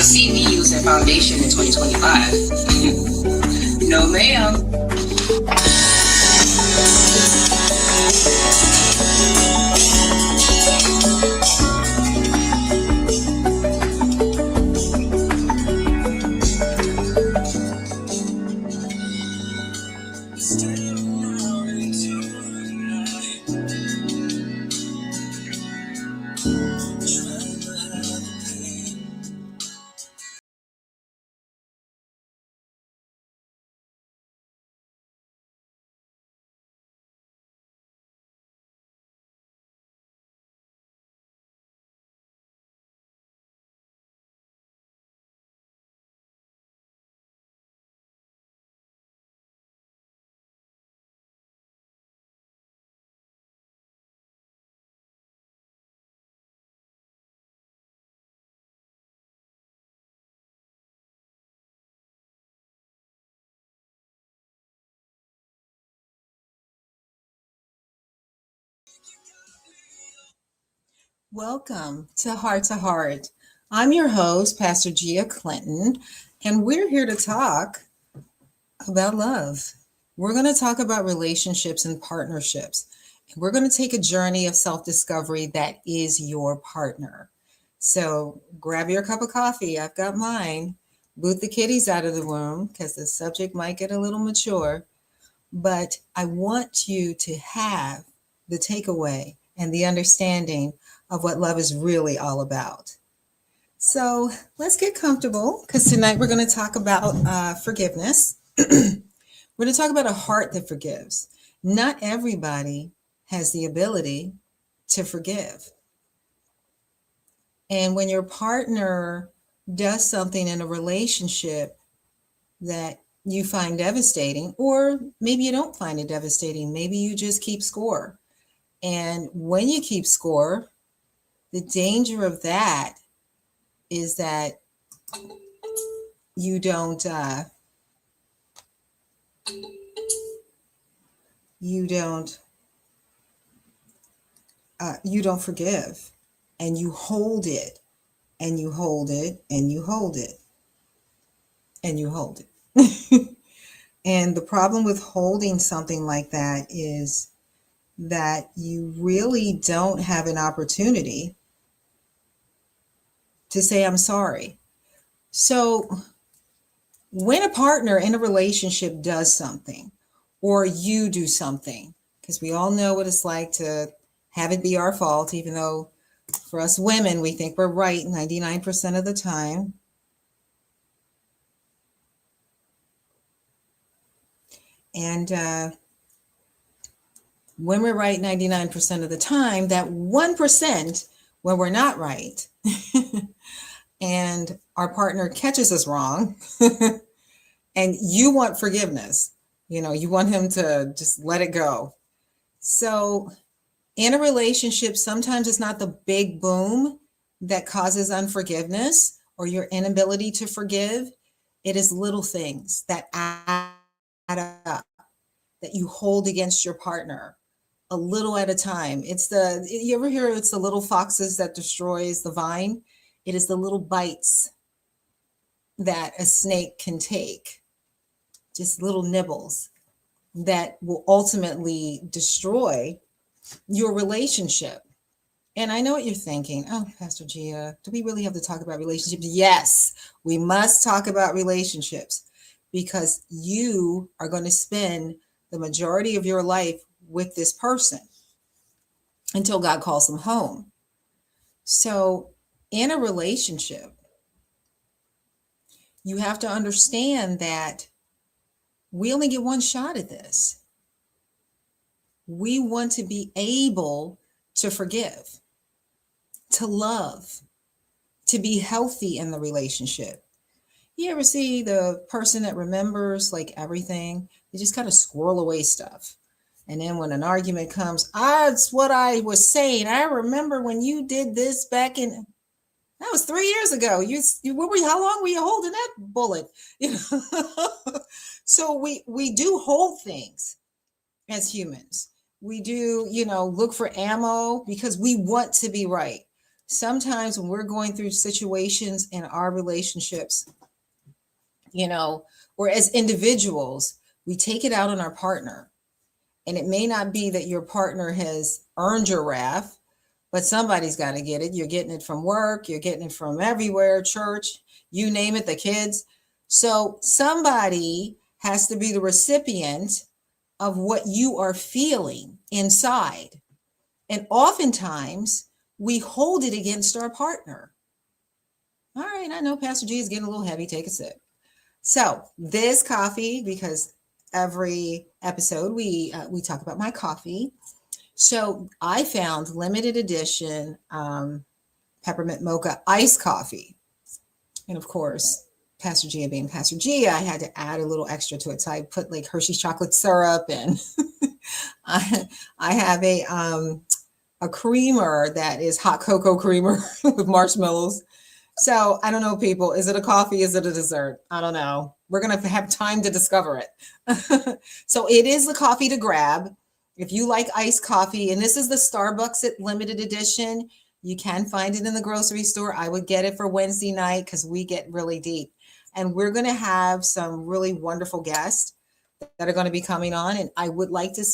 CB was their foundation in 2025. No, ma'am. Welcome to Heart to Heart. I'm your host, Pastor Gia Clinton, and we're here to talk about love. We're going to talk about relationships and partnerships. We're going to take a journey of self discovery that is your partner. So grab your cup of coffee. I've got mine. Boot the kitties out of the room because the subject might get a little mature. But I want you to have the takeaway and the understanding of what love is really all about. So let's get comfortable because tonight we're going to talk about forgiveness. We're going to talk about a heart that forgives. Not everybody has the ability to forgive. And when your partner does something in a relationship that you find devastating, or maybe you don't find it devastating, maybe you just keep score. And when you keep score, the danger of that is that you don't you don't forgive, and you hold it and you hold it and you hold it and you hold it. And the problem with holding something like that is that you really don't have an opportunity to say, I'm sorry. So when a partner in a relationship does something, or you do something, because we all know what it's like to have it be our fault, even though for us women, we think we're right 99% of the time. And when we're right 99% of the time, that 1% when we're not right, and our partner catches us wrong, and you want forgiveness, you want him to just let it go. So in a relationship, sometimes it's not the big boom that causes unforgiveness or your inability to forgive. It is little things that add up that you hold against your partner a little at a time. You ever hear it's the little foxes that destroys the vine? It is the little bites that a snake can take, just little nibbles that will ultimately destroy your relationship. And I know what you're thinking. Oh, Pastor Gia, do we really have to talk about relationships? Yes, we must talk about relationships because you are going to spend the majority of your life with this person until God calls them home. So in a relationship, you have to understand that we only get one shot at this. We want to be able to forgive, to love, to be healthy in the relationship. You ever see the person that remembers like everything? They just kind of squirrel away stuff. And then when an argument comes, that's what I was saying. I remember when you did this back in, that was 3 years ago. How long were you holding that bullet? So we do hold things as humans. We do, look for ammo because we want to be right. sometimes when we're going through situations in our relationships, or as individuals, we take it out on our partner. And it may not be that your partner has earned your wrath, but somebody's got to get it. You're getting it from work, you're getting it from everywhere, church, you name it, the kids. So somebody has to be the recipient of what you are feeling inside. And oftentimes we hold it against our partner. All right, I know Pastor G is getting a little heavy. Take a sip. So this coffee, because every episode we talk about my coffee. So I found limited edition peppermint mocha iced coffee. And of course, Pastor Gia being Pastor Gia, I had to add a little extra to it. So I put like Hershey's chocolate syrup, and I have a creamer that is hot cocoa creamer with marshmallows. So I don't know, people, is it a coffee? Is it a dessert? I don't know. We're going to have time to discover it. So it is the coffee to grab. If you like iced coffee, and this is the Starbucks limited edition, you can find it in the grocery store. I would get it for Wednesday night because we get really deep. And we're going to have some really wonderful guests that are going to be coming on. And I would like to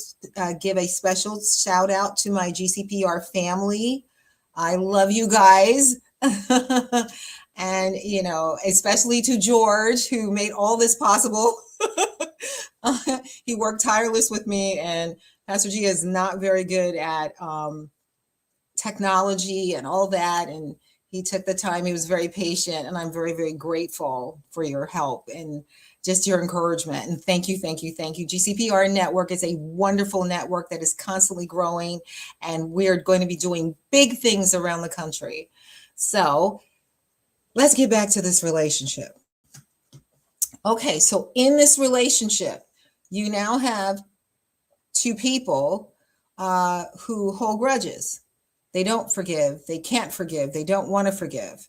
give a special shout out to my GCPR family. I love you guys. And, especially to George, who made all this possible. He worked tireless with me, and Pastor G is not very good at technology and all that. And he took the time. He was very patient, and I'm very, very grateful for your help and just your encouragement. And thank you, thank you, thank you. GCPR Network is a wonderful network that is constantly growing, and we're going to be doing big things around the country. So let's get back to this relationship. Okay, so in this relationship, you now have two people who hold grudges. They don't forgive. They can't forgive. They don't want to forgive.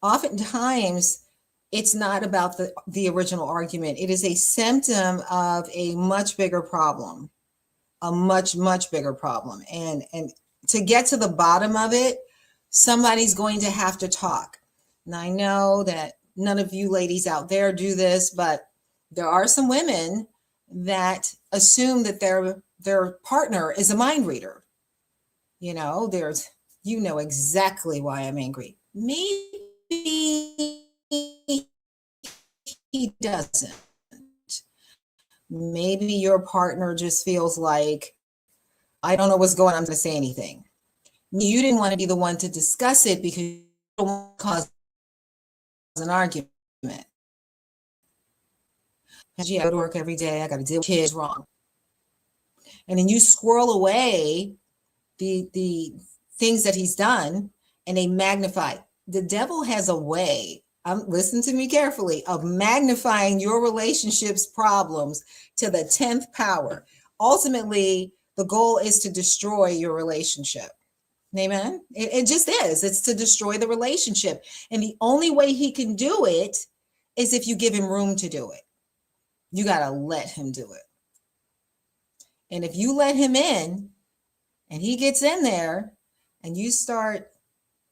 Oftentimes, it's not about the original argument. It is a symptom of a much bigger problem, a much, much bigger problem. And to get to the bottom of it, somebody's going to have to talk. And I know that none of you ladies out there do this, but there are some women that assume that their partner is a mind reader. You know exactly why I'm angry. Maybe he doesn't. Maybe your partner just feels like, I don't know what's going on, I'm going to say anything. You didn't want to be the one to discuss it because you don't want to cause an argument. I go to work every day. I got to deal with kids wrong. And then you squirrel away the things that he's done, and they magnify. The devil has a way, listen to me carefully, of magnifying your relationship's problems to the 10th power. Ultimately, the goal is to destroy your relationship. Amen. It just is. It's to destroy the relationship. And the only way he can do it is if you give him room to do it. You got to let him do it. And if you let him in and he gets in there and you start,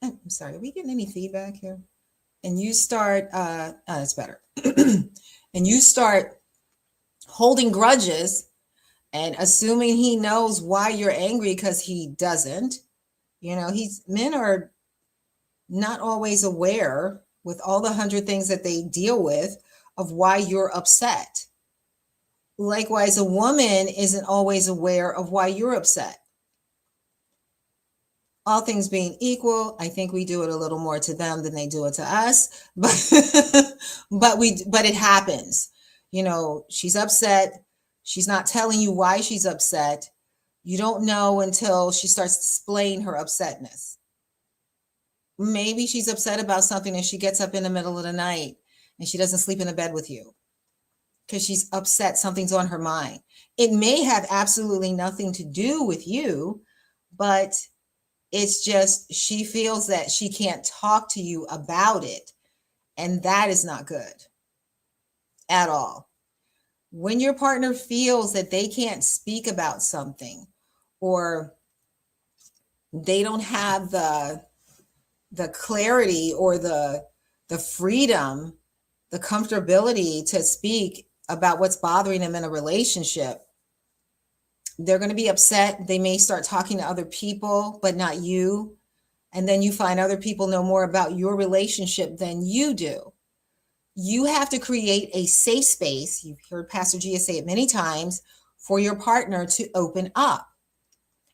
I'm sorry, are we getting any feedback here? And you start, it's better. And you start holding grudges and assuming he knows why you're angry because he doesn't. Men are not always aware, with all the 100 things that they deal with, of why you're upset. Likewise, a woman isn't always aware of why you're upset. All things being equal, I think we do it a little more to them than they do it to us, but it happens. She's upset. She's not telling you why she's upset. You don't know until she starts displaying her upsetness. Maybe she's upset about something and she gets up in the middle of the night and she doesn't sleep in the bed with you because she's upset. Something's on her mind. It may have absolutely nothing to do with you, but it's just she feels that she can't talk to you about it. And that is not good at all. When your partner feels that they can't speak about something, or they don't have the the clarity or the freedom, the comfortability to speak about what's bothering them in a relationship, they're going to be upset. They may start talking to other people, but not you. And then you find other people know more about your relationship than you do. You have to create a safe space. You've heard Pastor Gia say it many times, for your partner to open up.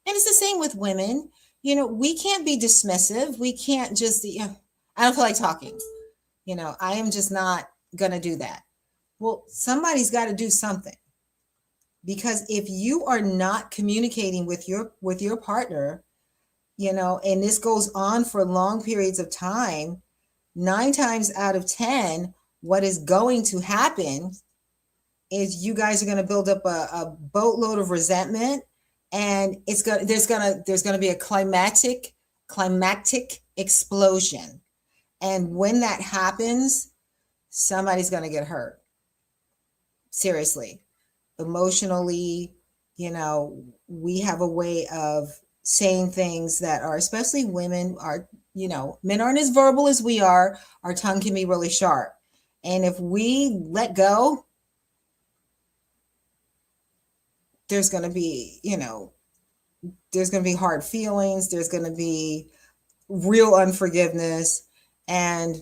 And it's the same with women. We can't be dismissive. We can't just, I don't feel like talking. I am just not going to do that. Well, somebody's got to do something. Because if you are not communicating with your partner, and this goes on for long periods of time, 9 times out of 10, what is going to happen is you guys are going to build up a boatload of resentment, and there's going to be a climactic explosion. And when that happens, somebody's going to get hurt. Seriously. Emotionally, we have a way of saying things that are, especially women are, men aren't as verbal as we are. Our tongue can be really sharp. And if we let go, there's going to be, there's going to be hard feelings. There's going to be real unforgiveness, and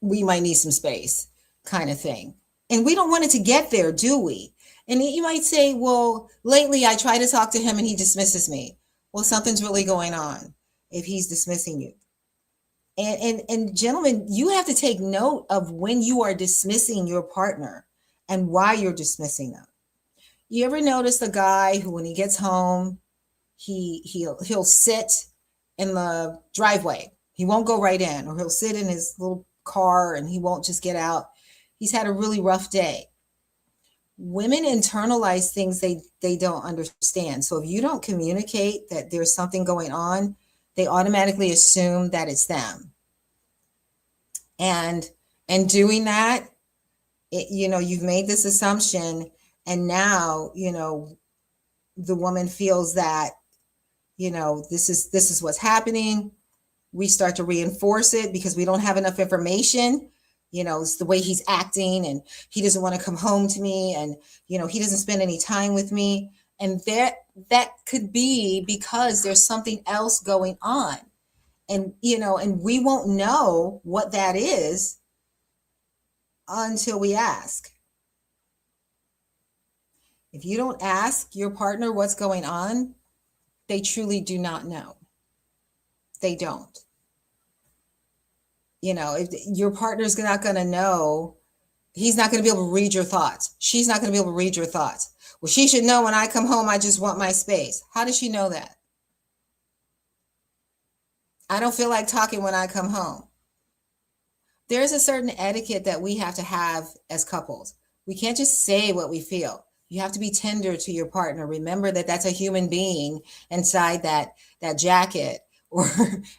we might need some space, kind of thing. And we don't want it to get there, do we? And you might say, well, lately I try to talk to him and he dismisses me. Well, something's really going on if he's dismissing you. And gentlemen, you have to take note of when you are dismissing your partner and why you're dismissing them. You ever notice a guy who, when he gets home, he'll sit in the driveway. He won't go right in, or he'll sit in his little car and he won't just get out. He's had a really rough day. Women internalize things they don't understand. So if you don't communicate that there's something going on, they automatically assume that it's them. And doing that, you've made this assumption, and now, the woman feels that, this is what's happening. We start to reinforce it because we don't have enough information. It's the way he's acting, and he doesn't want to come home to me, and, he doesn't spend any time with me. And that could be because there's something else going on. And, and we won't know what that is until we ask. If you don't ask your partner what's going on, they truly do not know. They don't. If your partner's not going to know, he's not going to be able to read your thoughts. She's not going to be able to read your thoughts. Well, she should know when I come home, I just want my space. How does she know that? I don't feel like talking when I come home. There's a certain etiquette that we have to have as couples. We can't just say what we feel. You have to be tender to your partner. Remember that that's a human being inside that jacket, or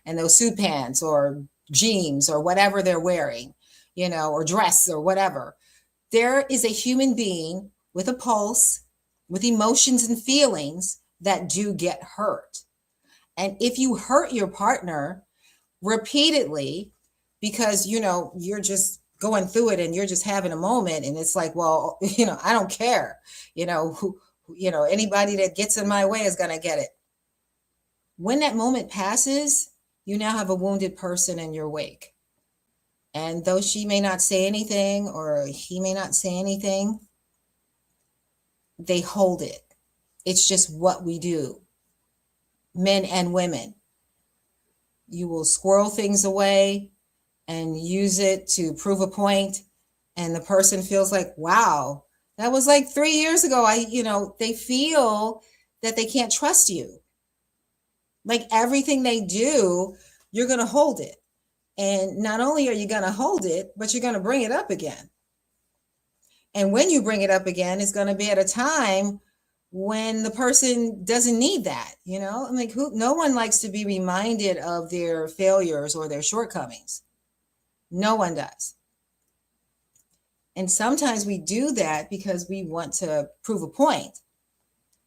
and those suit pants or jeans or whatever they're wearing, or dress or whatever. There is a human being with a pulse, with emotions and feelings that do get hurt. And if you hurt your partner repeatedly because, you're just going through it and you're just having a moment, and it's like, well, I don't care, anybody that gets in my way is going to get it. When that moment passes, you now have a wounded person in your wake. And though she may not say anything or he may not say anything, they hold it. It's just what we do. Men and women. You will squirrel things away and use it to prove a point. And the person feels like, wow, that was like 3 years ago. They feel that they can't trust you. Like everything they do, you're going to hold it. And not only are you going to hold it, but you're going to bring it up again. And when you bring it up again, it's going to be at a time when the person doesn't need that. No one likes to be reminded of their failures or their shortcomings. No one does. And sometimes we do that because we want to prove a point.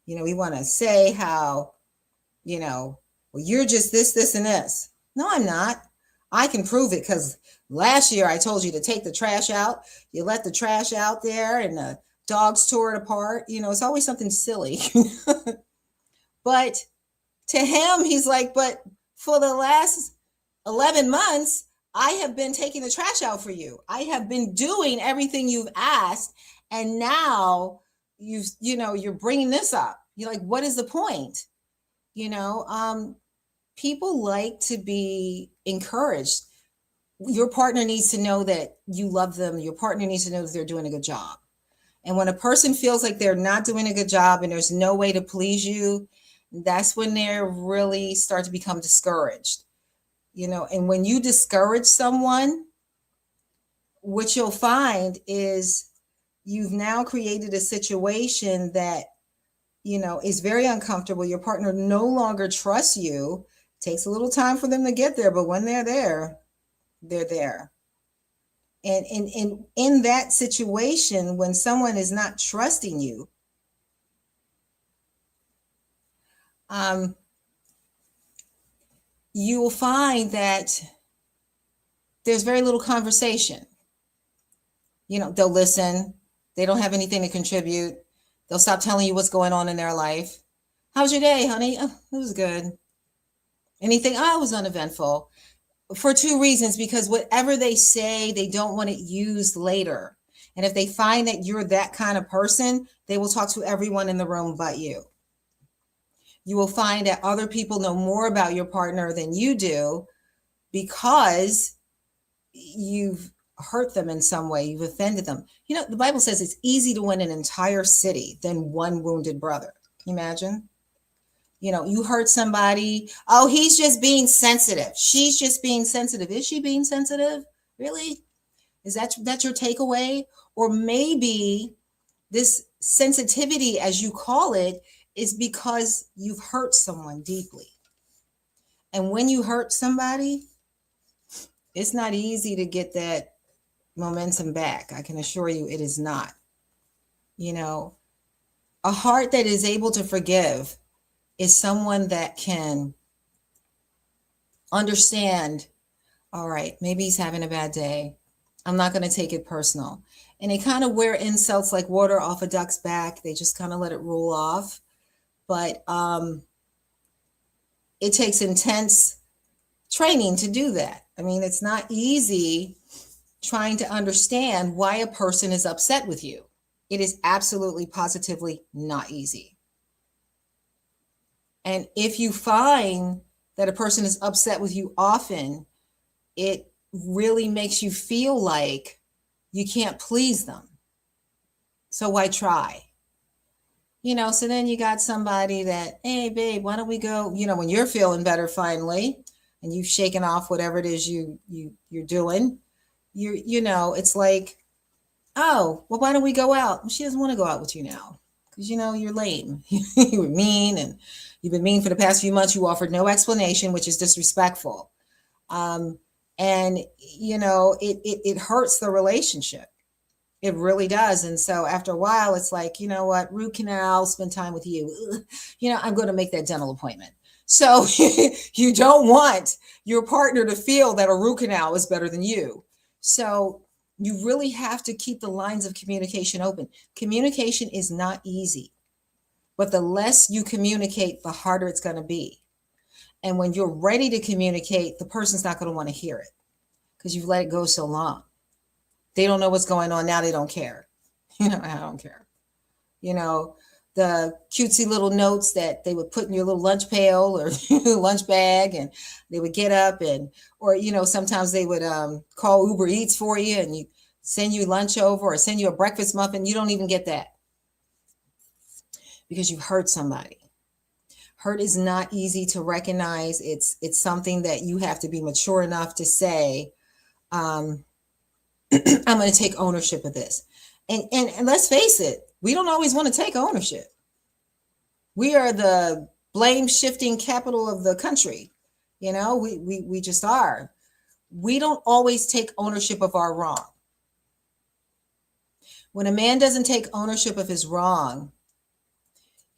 We want to say how, well, you're just this, and this. No, I'm not. I can prove it because last year I told you to take the trash out. You let the trash out there and the dogs tore it apart. It's always something silly. But to him, he's like, but for the last 11 months, I have been taking the trash out for you. I have been doing everything you've asked. And now you're bringing this up. You're like, what is the point? You know, people like to be encouraged. Your partner needs to know that you love them. Your partner needs to know that they're doing a good job. And when a person feels like they're not doing a good job and there's no way to please you, that's when they really start to become discouraged. And when you discourage someone, what you'll find is you've now created a situation that, is very uncomfortable. Your partner no longer trusts you. It takes a little time for them to get there, but when they're there, they're there. And in that situation, when someone is not trusting you, you will find that there's very little conversation. They'll listen. They don't have anything to contribute. They'll stop telling you what's going on in their life. How was your day, honey? Oh, it was good. Anything? Oh, it was uneventful. For two reasons, because whatever they say, they don't want it used later. And if they find that you're that kind of person, they will talk to everyone in the room but you. You will find that other people know more about your partner than you do because you've hurt them in some way. You've offended them. The Bible says it's easy to win an entire city than one wounded brother. Can you imagine? You hurt somebody. Oh, he's just being sensitive. She's just being sensitive. Is she being sensitive? Really? Is that your takeaway? Or maybe this sensitivity, as you call it, is because you've hurt someone deeply. And when you hurt somebody, it's not easy to get that momentum back. I can assure you it is not. A heart that is able to forgive is someone that can understand, all right, maybe he's having a bad day. I'm not going to take it personal. And they kind of wear insults like water off a duck's back. They just kind of let it roll off. But it takes intense training to do that. I mean, it's not easy trying to understand why a person is upset with you. It is absolutely, positively not easy. And if you find that a person is upset with you often, it really makes you feel like you can't please them. So why try? So then you got somebody that, hey, babe, why don't we go, when you're feeling better finally, and you've shaken off whatever it is you're doing, it's like, oh, well, why don't we go out? Well, she doesn't want to go out with you now because, you're lame. You were mean, and you've been mean for the past few months. You offered no explanation, which is disrespectful. And, it hurts the relationship. It really does. And so after a while, it's like, you know what, root canal, spend time with you. I'm going to make that dental appointment. So you don't want your partner to feel that a root canal is better than you. So you really have to keep the lines of communication open. Communication is not easy, but the less you communicate, the harder it's going to be. And when you're ready to communicate, the person's not going to want to hear it because you've let it go so long. They don't know what's going on now. They don't care. I don't care. The cutesy little notes that they would put in your little lunch pail or lunch bag, and they would get up or sometimes they would call Uber Eats for you and you send you lunch over or send you a breakfast muffin. You don't even get that because you've hurt somebody. Hurt is not easy to recognize. It's something that you have to be mature enough to say, I'm going to take ownership of this. And let's face it, we don't always want to take ownership. We are the blame shifting capital of the country. We just are. We don't always take ownership of our wrong. When a man doesn't take ownership of his wrong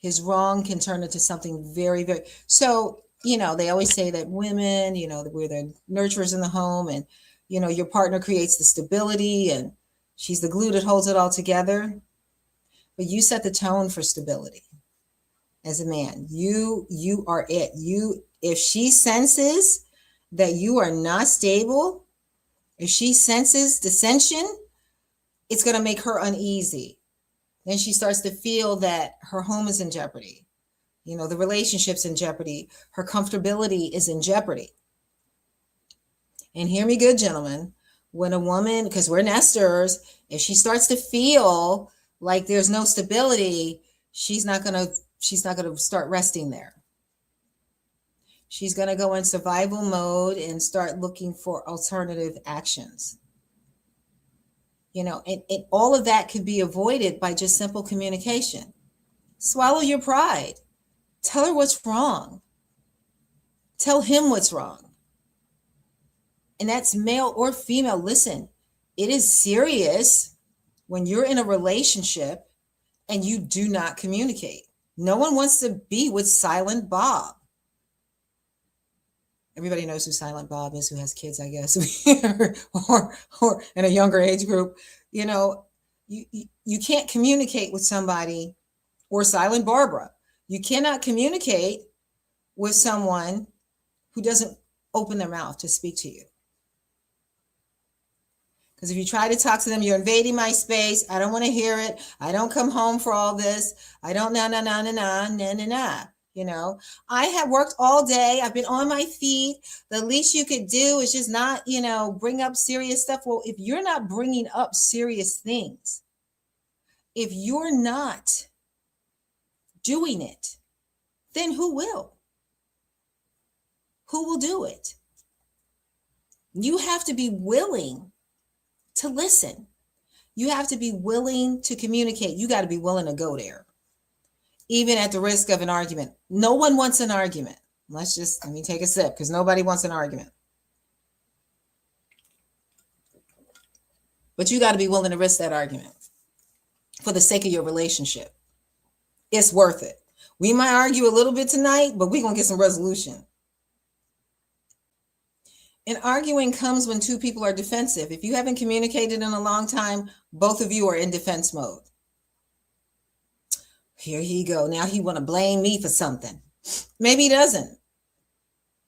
can turn into something very, very. So they always say that women, that we're the nurturers in the home, and, your partner creates the stability and she's the glue that holds it all together. But you set the tone for stability as a man. You are it. If she senses that you are not stable, if she senses dissension, it's going to make her uneasy. Then she starts to feel that her home is in jeopardy. The relationship's in jeopardy. Her comfortability is in jeopardy. And hear me good, gentlemen, when a woman, because we're nesters, if she starts to feel like there's no stability, she's not going to start resting there. She's going to go in survival mode and start looking for alternative actions. And all of that could be avoided by just simple communication. Swallow your pride. Tell her what's wrong. Tell him what's wrong. And that's male or female. Listen, it is serious when you're in a relationship and you do not communicate. No one wants to be with Silent Bob. Everybody knows who Silent Bob is, who has kids, I guess, or in a younger age group. You can't communicate with somebody, or Silent Barbara. You cannot communicate with someone who doesn't open their mouth to speak to you. Because if you try to talk to them, you're invading my space. I don't want to hear it. I don't come home for all this. I don't na. I have worked all day. I've been on my feet. The least you could do is just not, bring up serious stuff. Well, if you're not bringing up serious things, if you're not doing it, then who will? Who will do it? You have to be willing to listen. You have to be willing to communicate. You got to be willing to go there, even at the risk of an argument. No one wants an argument. Let me take a sip, because nobody wants an argument. But you got to be willing to risk that argument for the sake of your relationship. It's worth it. We might argue a little bit tonight, but we're going to get some resolution. And arguing comes when two people are defensive. If you haven't communicated in a long time, both of you are in defense mode. Here he go. Now he want to blame me for something. Maybe he doesn't.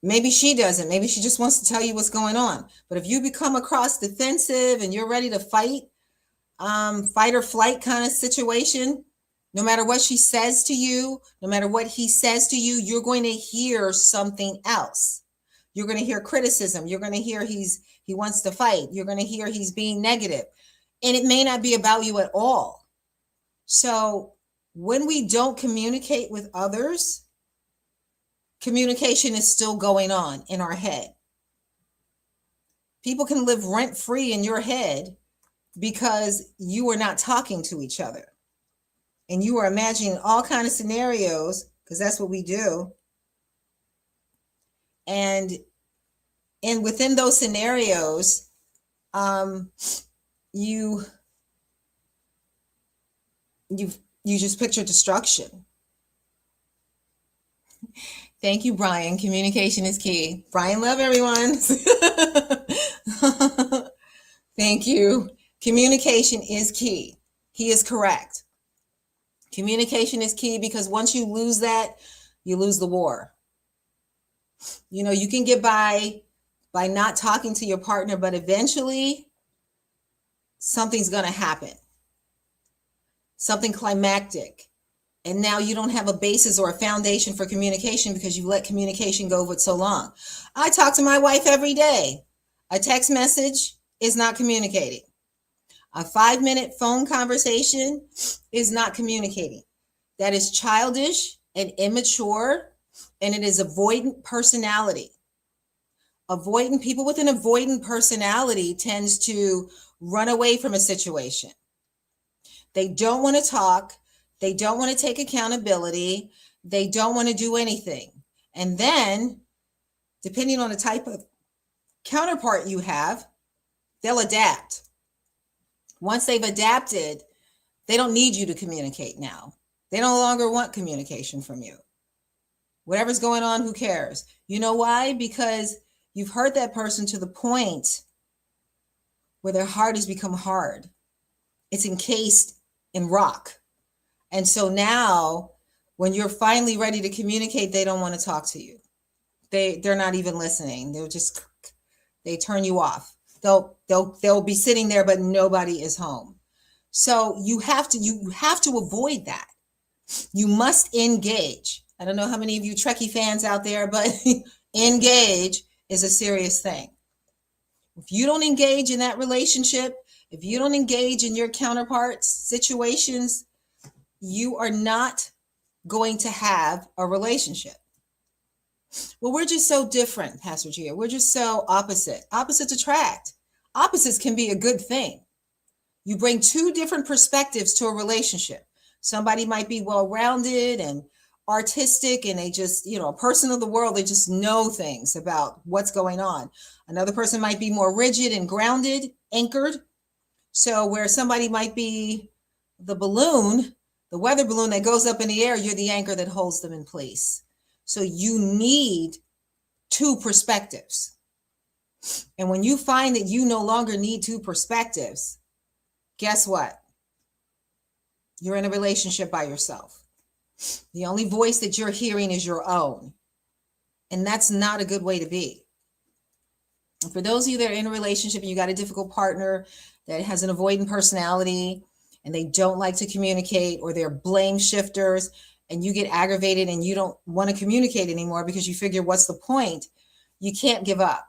Maybe she doesn't. Maybe she just wants to tell you what's going on. But if you become across defensive and you're ready to fight or flight kind of situation, no matter what she says to you, no matter what he says to you, you're going to hear something else. You're going to hear criticism. You're going to hear he wants to fight. You're going to hear he's being negative. And it may not be about you at all. So when we don't communicate with others, communication is still going on in our head. People can live rent-free in your head because you are not talking to each other. And you are imagining all kinds of scenarios, because that's what we do. And within those scenarios, you just picture destruction. Thank you, Brian. Communication is key. Brian, love everyone. Thank you. Communication is key. He is correct. Communication is key, because once you lose that, you lose the war. You can get by not talking to your partner, but eventually something's going to happen. Something climactic. And now you don't have a basis or a foundation for communication because you let communication go for so long. I talk to my wife every day. A text message is not communicating. A 5-minute phone conversation is not communicating. That is childish and immature, and it is avoidant personality. People with an avoidant personality tends to run away from a situation. They don't want to talk. They don't want to take accountability. They don't want to do anything. And then, depending on the type of counterpart you have, they'll adapt. Once they've adapted, they don't need you to communicate now. They no longer want communication from you. Whatever's going on, who cares? You know why? Because you've hurt that person to the point where their heart has become hard. It's encased in rock. And so now when you're finally ready to communicate, they don't want to talk to you. They're not even listening. They turn you off. They'll be sitting there, but nobody is home. So you have to avoid that. You must engage. I don't know how many of you Trekkie fans out there, but engage is a serious thing. If you don't engage in that relationship, if you don't engage in your counterparts' situations, you are not going to have a relationship. Well, we're just so different, Pastor Gia. We're just so opposite. Opposites attract. Opposites can be a good thing. You bring two different perspectives to a relationship. Somebody might be well-rounded and artistic, and they just, a person of the world, they just know things about what's going on. Another person might be more rigid and grounded, anchored. So where somebody might be the balloon, the weather balloon that goes up in the air, you're the anchor that holds them in place. So you need two perspectives. And when you find that you no longer need two perspectives, guess what? You're in a relationship by yourself. The only voice that you're hearing is your own. And that's not a good way to be. And for those of you that are in a relationship and you got a difficult partner that has an avoidant personality and they don't like to communicate, or they're blame shifters, and you get aggravated and you don't want to communicate anymore because you figure, what's the point? You can't give up.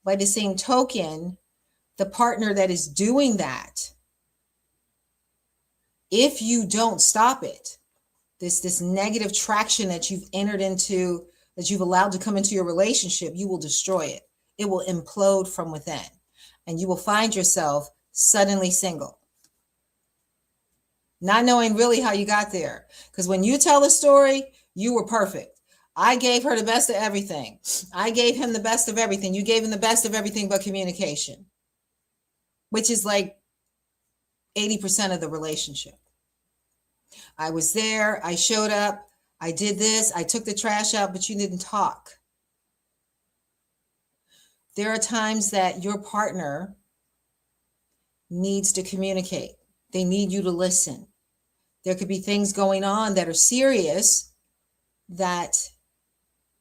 By the same token, the partner that is doing that, if you don't stop it, this negative traction that you've entered into, that you've allowed to come into your relationship, you will destroy it. It will implode from within, and you will find yourself suddenly single, not knowing really how you got there. Because when you tell a story, you were perfect. I gave her the best of everything. I gave him the best of everything. You gave him the best of everything but communication, which is like 80% of the relationship. I was there. I showed up. I did this. I took the trash out, but you didn't talk. There are times that your partner needs to communicate. They need you to listen. There could be things going on that are serious that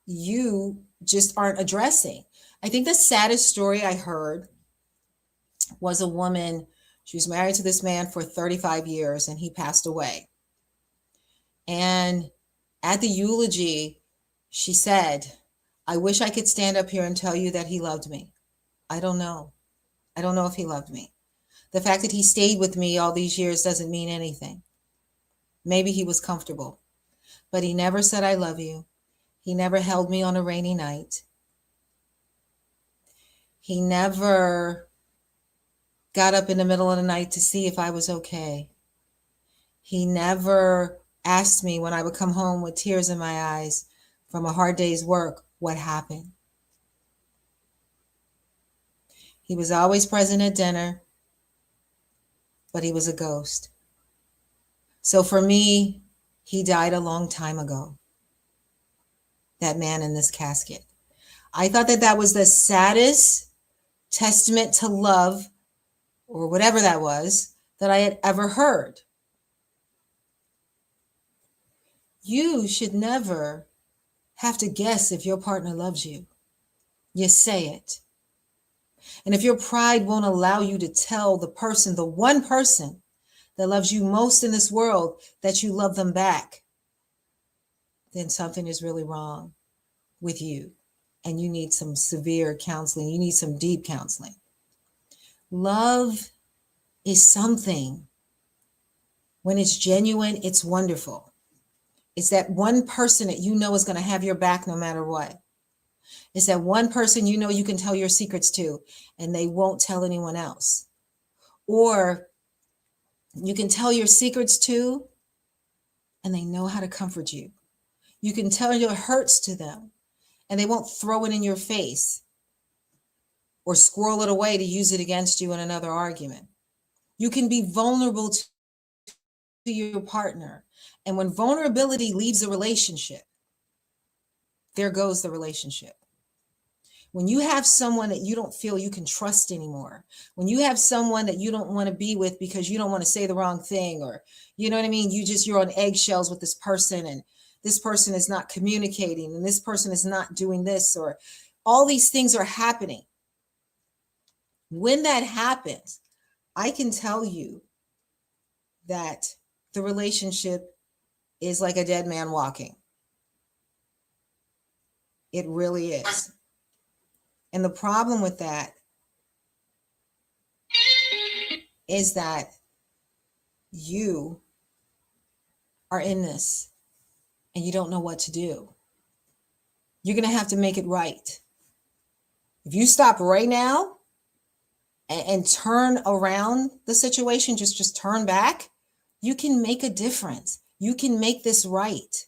you just aren't addressing. I think the saddest story I heard was a woman. She was married to this man for 35 years and he passed away. And at the eulogy, she said, I wish I could stand up here and tell you that he loved me. I don't know. I don't know if he loved me. The fact that he stayed with me all these years doesn't mean anything. Maybe he was comfortable, but he never said, I love you. He never held me on a rainy night. He never got up in the middle of the night to see if I was okay. He never asked me when I would come home with tears in my eyes from a hard day's work, what happened? He was always present at dinner, but he was a ghost. So for me, he died a long time ago. That man in this casket. I thought that that was the saddest testament to love, or whatever that was, that I had ever heard. You should never have to guess if your partner loves you. You say it. And if your pride won't allow you to tell the person, the one person that loves you most in this world, that you love them back, then something is really wrong with you. And you need some severe counseling. You need some deep counseling. Love is something. When it's genuine, it's wonderful. It's that one person that you know is going to have your back no matter what. It's that one person you know you can tell your secrets to, and they won't tell anyone else. Or you can tell your secrets to, and they know how to comfort you. You can tell your hurts to them, and they won't throw it in your face or squirrel it away to use it against you in another argument. You can be vulnerable to your partner, And when vulnerability leaves a relationship, there goes the relationship. When you have someone that you don't feel you can trust anymore, when you have someone that you don't want to be with because you don't want to say the wrong thing, or you know what I mean, you're on eggshells with this person, and this person is not communicating, and this person is not doing this, or all these things are happening. When that happens, I can tell you that the relationship is like a dead man walking. It really is. And the problem with that is that you are in this and you don't know what to do. You're going to have to make it right. If you stop right now and turn around the situation, just turn back, you can make a difference. You can make this right.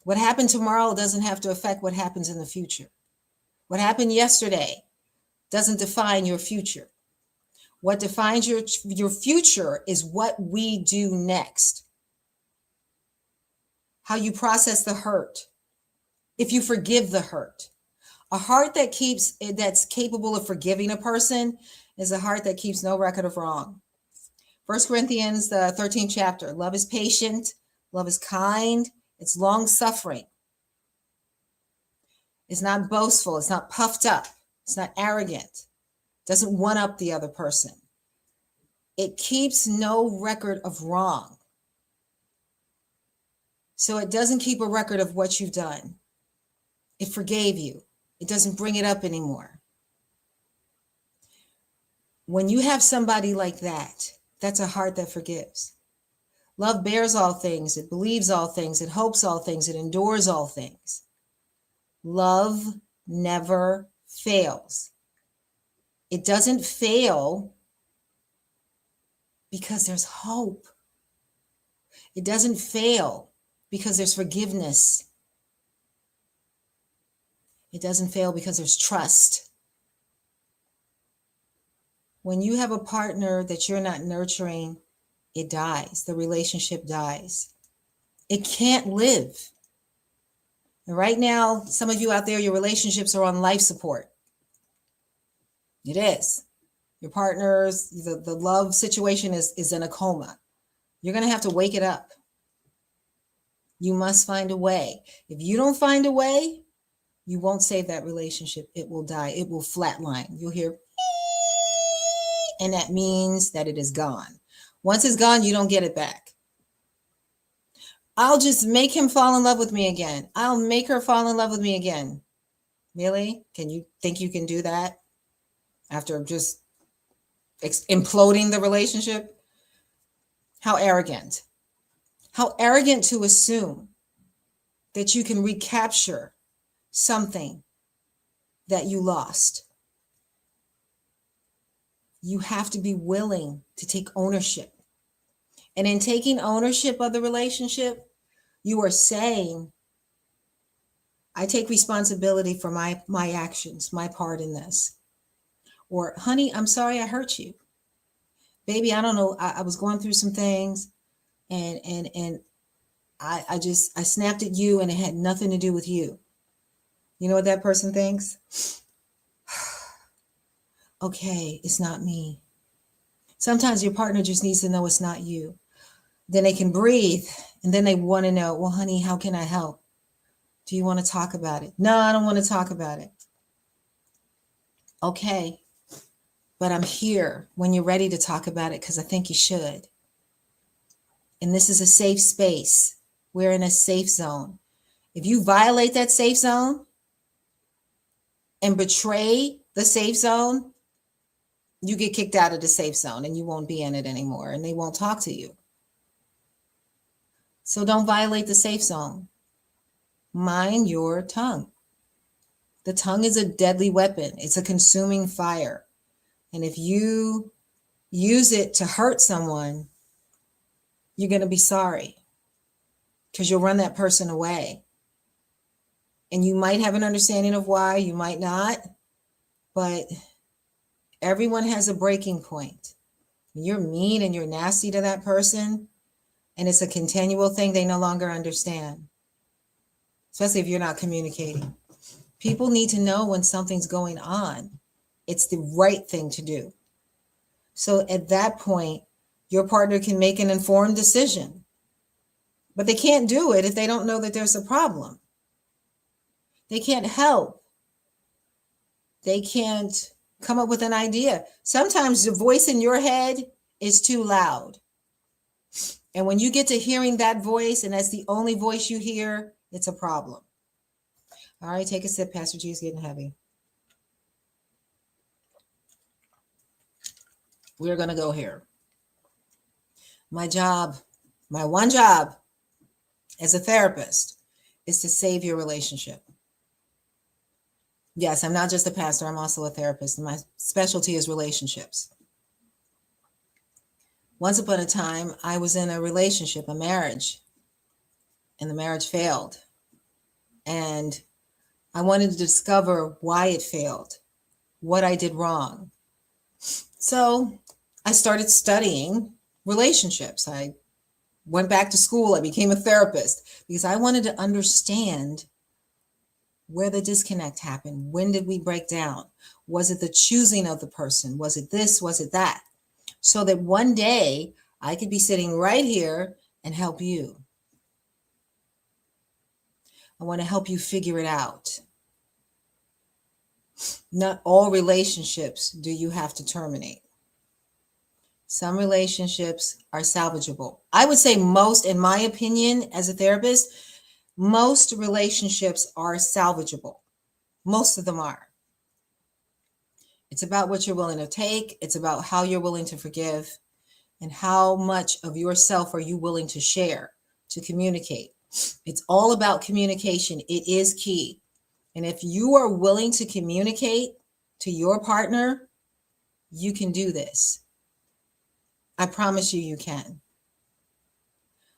What happened tomorrow doesn't have to affect what happens in the future. What happened yesterday doesn't define your future. What defines your future is what we do next. How you process the hurt. If you forgive the hurt. A heart that's capable of forgiving a person is a heart that keeps no record of wrong. 1 Corinthians, the 13th chapter. Love is patient. Love is kind. It's long suffering. It's not boastful. It's not puffed up. It's not arrogant. It doesn't one up the other person. It keeps no record of wrong. So it doesn't keep a record of what you've done. It forgave you. It doesn't bring it up anymore. When you have somebody like that, that's a heart that forgives. Love bears all things. It believes all things. It hopes all things. It endures all things. Love never fails. It doesn't fail because there's hope. It doesn't fail because there's forgiveness. It doesn't fail because there's trust. When you have a partner that you're not nurturing, it dies. The relationship dies. It can't live. And right now, some of you out there, your relationships are on life support. It is. Your partner's, the love situation is in a coma. You're going to have to wake it up. You must find a way. If you don't find a way, you won't save that relationship. It will die. It will flatline. You'll hear, and that means that it is gone. Once it's gone, you don't get it back. I'll just make him fall in love with me again. I'll make her fall in love with me again. Really? Can you think you can do that after just imploding the relationship? How arrogant. How arrogant to assume that you can recapture something that you lost. You have to be willing to take ownership. And in taking ownership of the relationship, you are saying, I take responsibility for my actions, my part in this. Or, honey, I'm sorry I hurt you. Baby, I don't know. I was going through some things and I snapped at you and it had nothing to do with you. You know what that person thinks? Okay, it's not me. Sometimes your partner just needs to know it's not you. Then they can breathe, and then they want to know, well, honey, how can I help? Do you want to talk about it? No, I don't want to talk about it. Okay, but I'm here when you're ready to talk about it because I think you should. And this is a safe space. We're in a safe zone. If you violate that safe zone and betray the safe zone, you get kicked out of the safe zone and you won't be in it anymore and they won't talk to you. So don't violate the safe zone. Mind your tongue. The tongue is a deadly weapon. It's a consuming fire. And if you use it to hurt someone, you're going to be sorry because you'll run that person away. And you might have an understanding of why, you might not, but everyone has a breaking point. When you're mean and you're nasty to that person and it's a continual thing, they no longer understand, especially if you're not communicating. People need to know when something's going on. It's the right thing to do. So at that point, your partner can make an informed decision, but they can't do it if they don't know that there's a problem. They can't help. They can't come up with an idea. Sometimes the voice in your head is too loud. And when you get to hearing that voice and that's the only voice you hear, it's a problem. All right, take a sip. Pastor G is getting heavy. We're going to go here. My job, my one job as a therapist is to save your relationship. Yes, I'm not just a pastor. I'm also a therapist. And my specialty is relationships. Once upon a time, I was in a relationship, a marriage, and the marriage failed. And I wanted to discover why it failed, what I did wrong. So I started studying relationships. I went back to school. I became a therapist because I wanted to understand where the disconnect happened. When did we break down? Was it the choosing of the person? Was it this? Was it that? So that one day I could be sitting right here and help you. I want to help you figure it out. Not all relationships do you have to terminate. Some relationships are salvageable. I would say most, in my opinion, as a therapist, most relationships are salvageable. Most of them are. It's about what you're willing to take. It's about how you're willing to forgive and how much of yourself are you willing to share, to communicate. It's all about communication. It is key. And if you are willing to communicate to your partner, you can do this. I promise you, you can.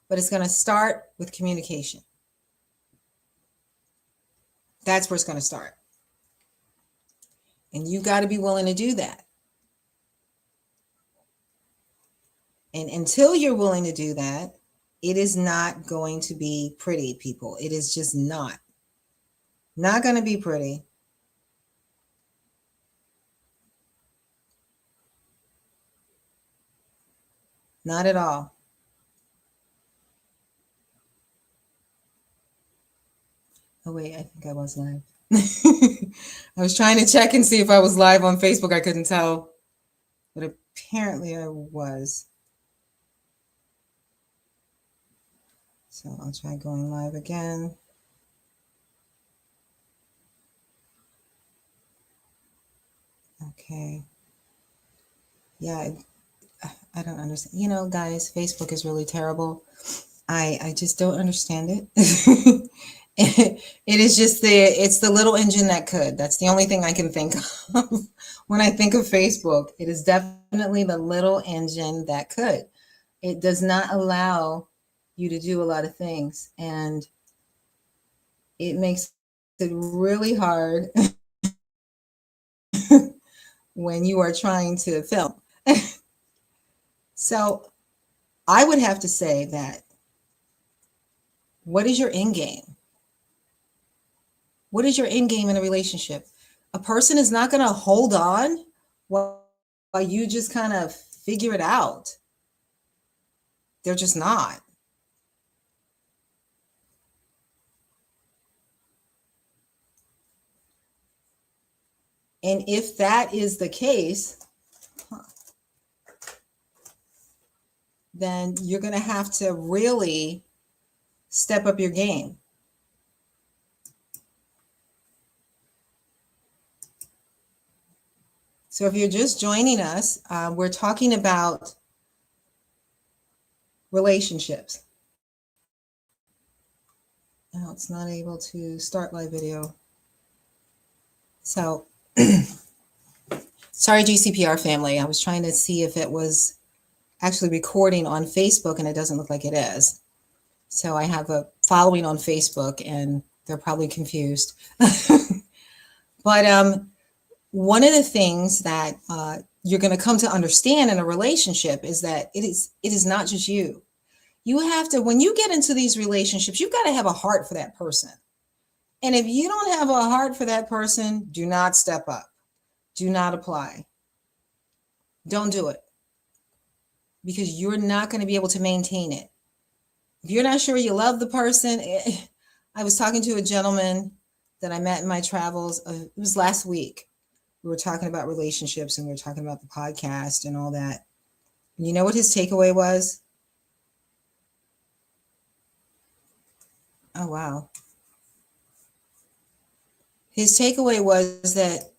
But it's going to start with communication. That's where it's going to start. And you got to be willing to do that. And until you're willing to do that, it is not going to be pretty, people. It is just not. Not going to be pretty. Not at all. Oh, wait, I think I was live. I was trying to check and see if I was live on Facebook. I couldn't tell, but apparently I was. So I'll try going live again. Okay. Yeah, I don't understand. You know, guys, Facebook is really terrible. I just don't understand it. It is just it's the little engine that could. That's the only thing I can think of when I think of Facebook. It is definitely the little engine that could. It does not allow you to do a lot of things, and it makes it really hard when you are trying to film. So I would have to say that, what is your end game? What is your end game in a relationship? A person is not going to hold on while you just kind of figure it out. They're just not. And if that is the case, then you're going to have to really step up your game. So if you're just joining us, we're talking about relationships. Now it's not able to start live video. So sorry, GCPR family. I was trying to see if it was actually recording on Facebook, and it doesn't look like it is. So I have a following on Facebook, and they're probably confused. But one of the things that you're going to come to understand in a relationship is that it is not just you. You have to, when you get into these relationships, you've got to have a heart for that person. And if you don't have a heart for that person, do not step up. Do not apply. Don't do it. Because you're not going to be able to maintain it. If you're not sure you love the person, I was talking to a gentleman that I met in my travels. It was last week. We were talking about relationships and we were talking about the podcast and all that. And you know what his takeaway was? Oh, wow. His takeaway was that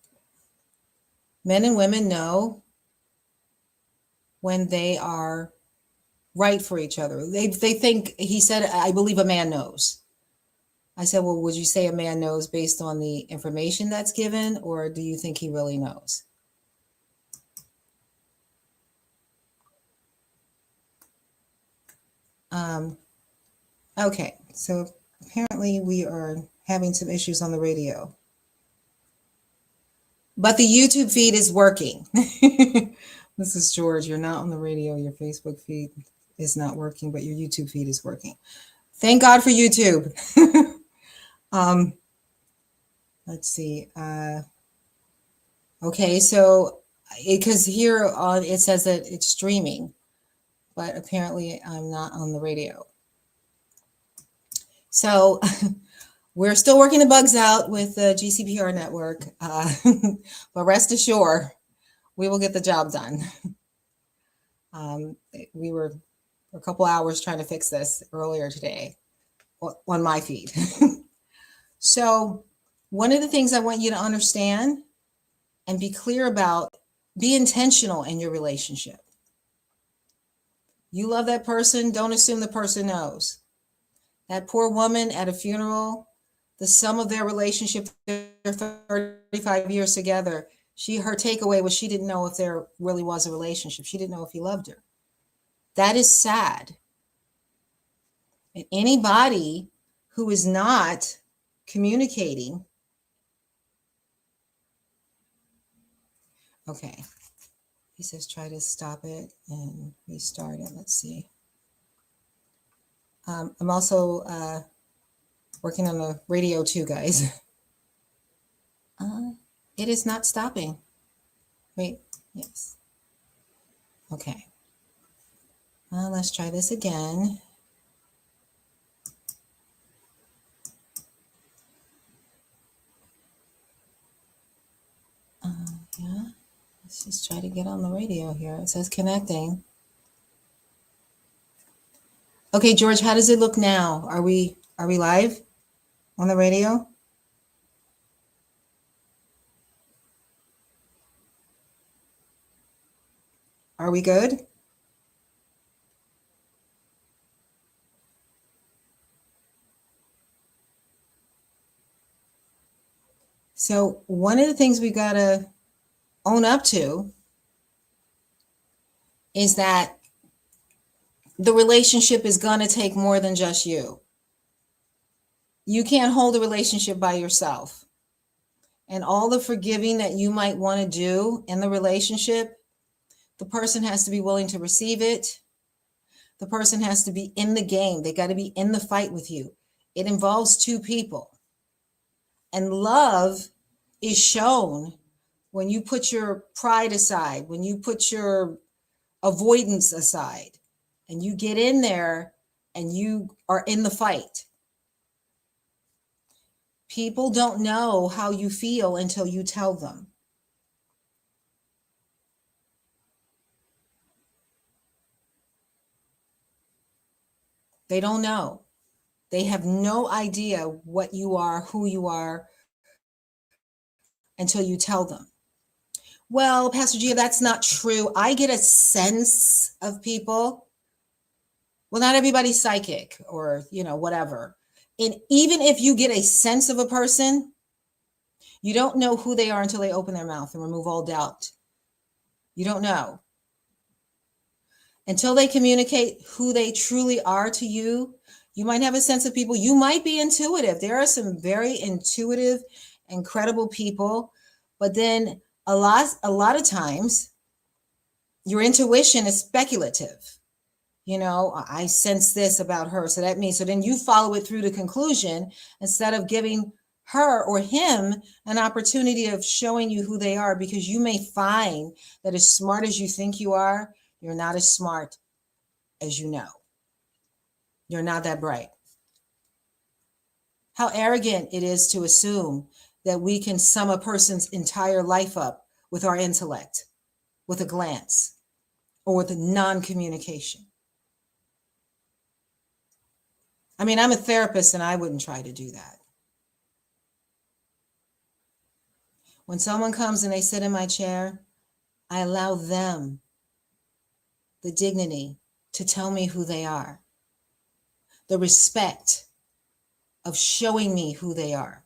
men and women know when they are right for each other. They think, he said, I believe a man knows. I said, well, would you say a man knows based on the information that's given, or do you think he really knows? Okay, so apparently we are having some issues on the radio. But the YouTube feed is working. This is George. You're not on the radio. Your Facebook feed is not working, but your YouTube feed is working. Thank God for YouTube. Let's see. Okay, so because here on it says that it's streaming, but apparently I'm not on the radio. So we're still working the bugs out with the GCPR network, but rest assured, we will get the job done. We were a couple hours trying to fix this earlier today on my feed. So one of the things I want you to understand and be clear about, be intentional in your relationship. You love that person, don't assume the person knows. That poor woman at a funeral, the sum of their relationship, they're 35 years together. Her takeaway was she didn't know if there really was a relationship. She didn't know if he loved her. That is sad. And anybody who is not communicating. Okay. He says, try to stop it and restart it. Let's see. I'm also working on the radio too, guys. It is not stopping. Wait, yes. Okay. Let's try this again. Yeah, let's just try to get on the radio here. It says connecting. Okay, George, how does it look now? Are we live on the radio? Are we good? So one of the things we got to own up to is that the relationship is going to take more than just you. You can't hold a relationship by yourself. And all the forgiving that you might want to do in the relationship, the person has to be willing to receive it. The person has to be in the game. They got to be in the fight with you. It involves two people. And love is shown when you put your pride aside, when you put your avoidance aside, and you get in there and you are in the fight. People don't know how you feel until you tell them. They don't know. They have no idea what you are, who you are, until you tell them. Well, Pastor Gia, that's not true. I get a sense of people. Well, not everybody's psychic or, whatever. And even if you get a sense of a person, you don't know who they are until they open their mouth and remove all doubt. You don't know. Until they communicate who they truly are to you, you might have a sense of people. You might be intuitive. There are some very intuitive, incredible people, but then a lot of times your intuition is speculative. I sense this about her. So that means, so then you follow it through to conclusion instead of giving her or him an opportunity of showing you who they are, because you may find that as smart as you think you are, you're not as smart as you know. You're not that bright. How arrogant it is to assume that we can sum a person's entire life up with our intellect, with a glance, or with a non-communication. I mean, I'm a therapist and I wouldn't try to do that. When someone comes and they sit in my chair, I allow them the dignity to tell me who they are, the respect of showing me who they are.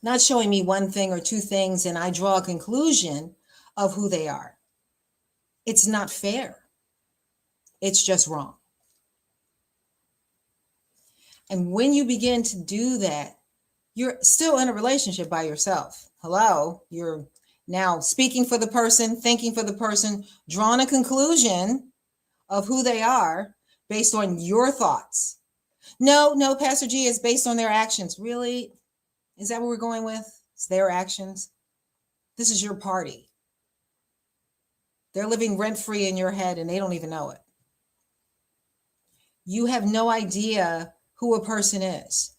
Not showing me one thing or two things and I draw a conclusion of who they are. It's not fair. It's just wrong. And when you begin to do that, you're still in a relationship by yourself. Hello, you're now speaking for the person, thinking for the person, drawing a conclusion of who they are based on your thoughts. No, Pastor G, is based on their actions. Really? Is that what we're going with? It's their actions? This is your party. They're living rent-free in your head and they don't even know it. You have no idea who a person is.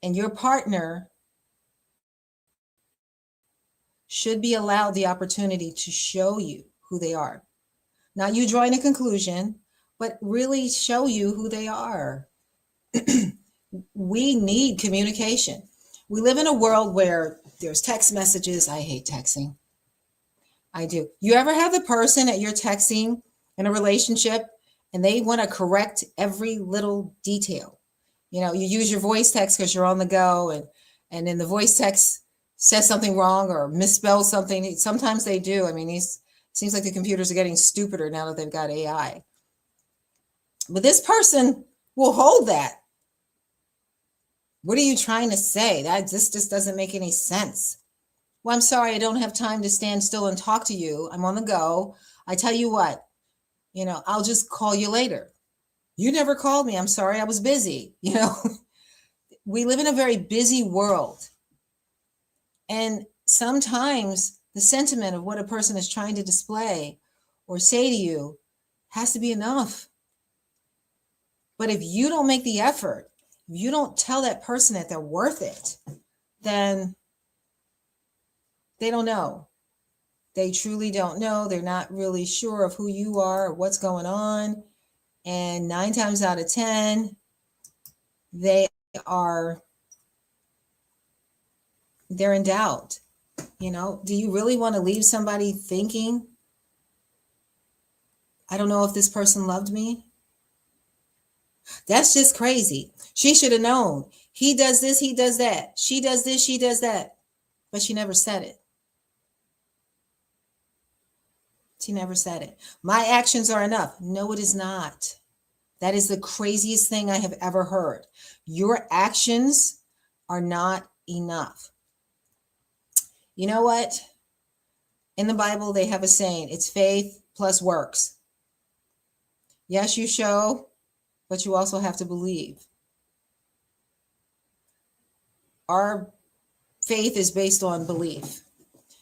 And your partner should be allowed the opportunity to show you who they are. Not you drawing a conclusion, but really show you who they are. We need communication. We live in a world where there's text messages. I hate texting. I do. You ever have the person that you're texting in a relationship and they want to correct every little detail? You use your voice text because you're on the go, and then the voice text says something wrong or misspells something. Sometimes they do. I mean, it seems like the computers are getting stupider now that they've got AI. But this person will hold that. What are you trying to say? This just doesn't make any sense. Well, I'm sorry, I don't have time to stand still and talk to you. I'm on the go. I tell you what, I'll just call you later. You never called me. I'm sorry, I was busy. We live in a very busy world. And sometimes the sentiment of what a person is trying to display or say to you has to be enough. But if you don't make the effort, if you don't tell that person that they're worth it, then they don't know. They truly don't know. They're not really sure of who you are or what's going on. And 9 times out of 10, they're in doubt. Do you really want to leave somebody thinking, I don't know if this person loved me? That's just crazy. She should have known. He does this, he does that. She does this, she does that. But she never said it. She never said it. My actions are enough. No, it is not. That is the craziest thing I have ever heard. Your actions are not enough. You know what? In the Bible, they have a saying, it's faith plus works. Yes, you show, but you also have to believe. Our faith is based on belief.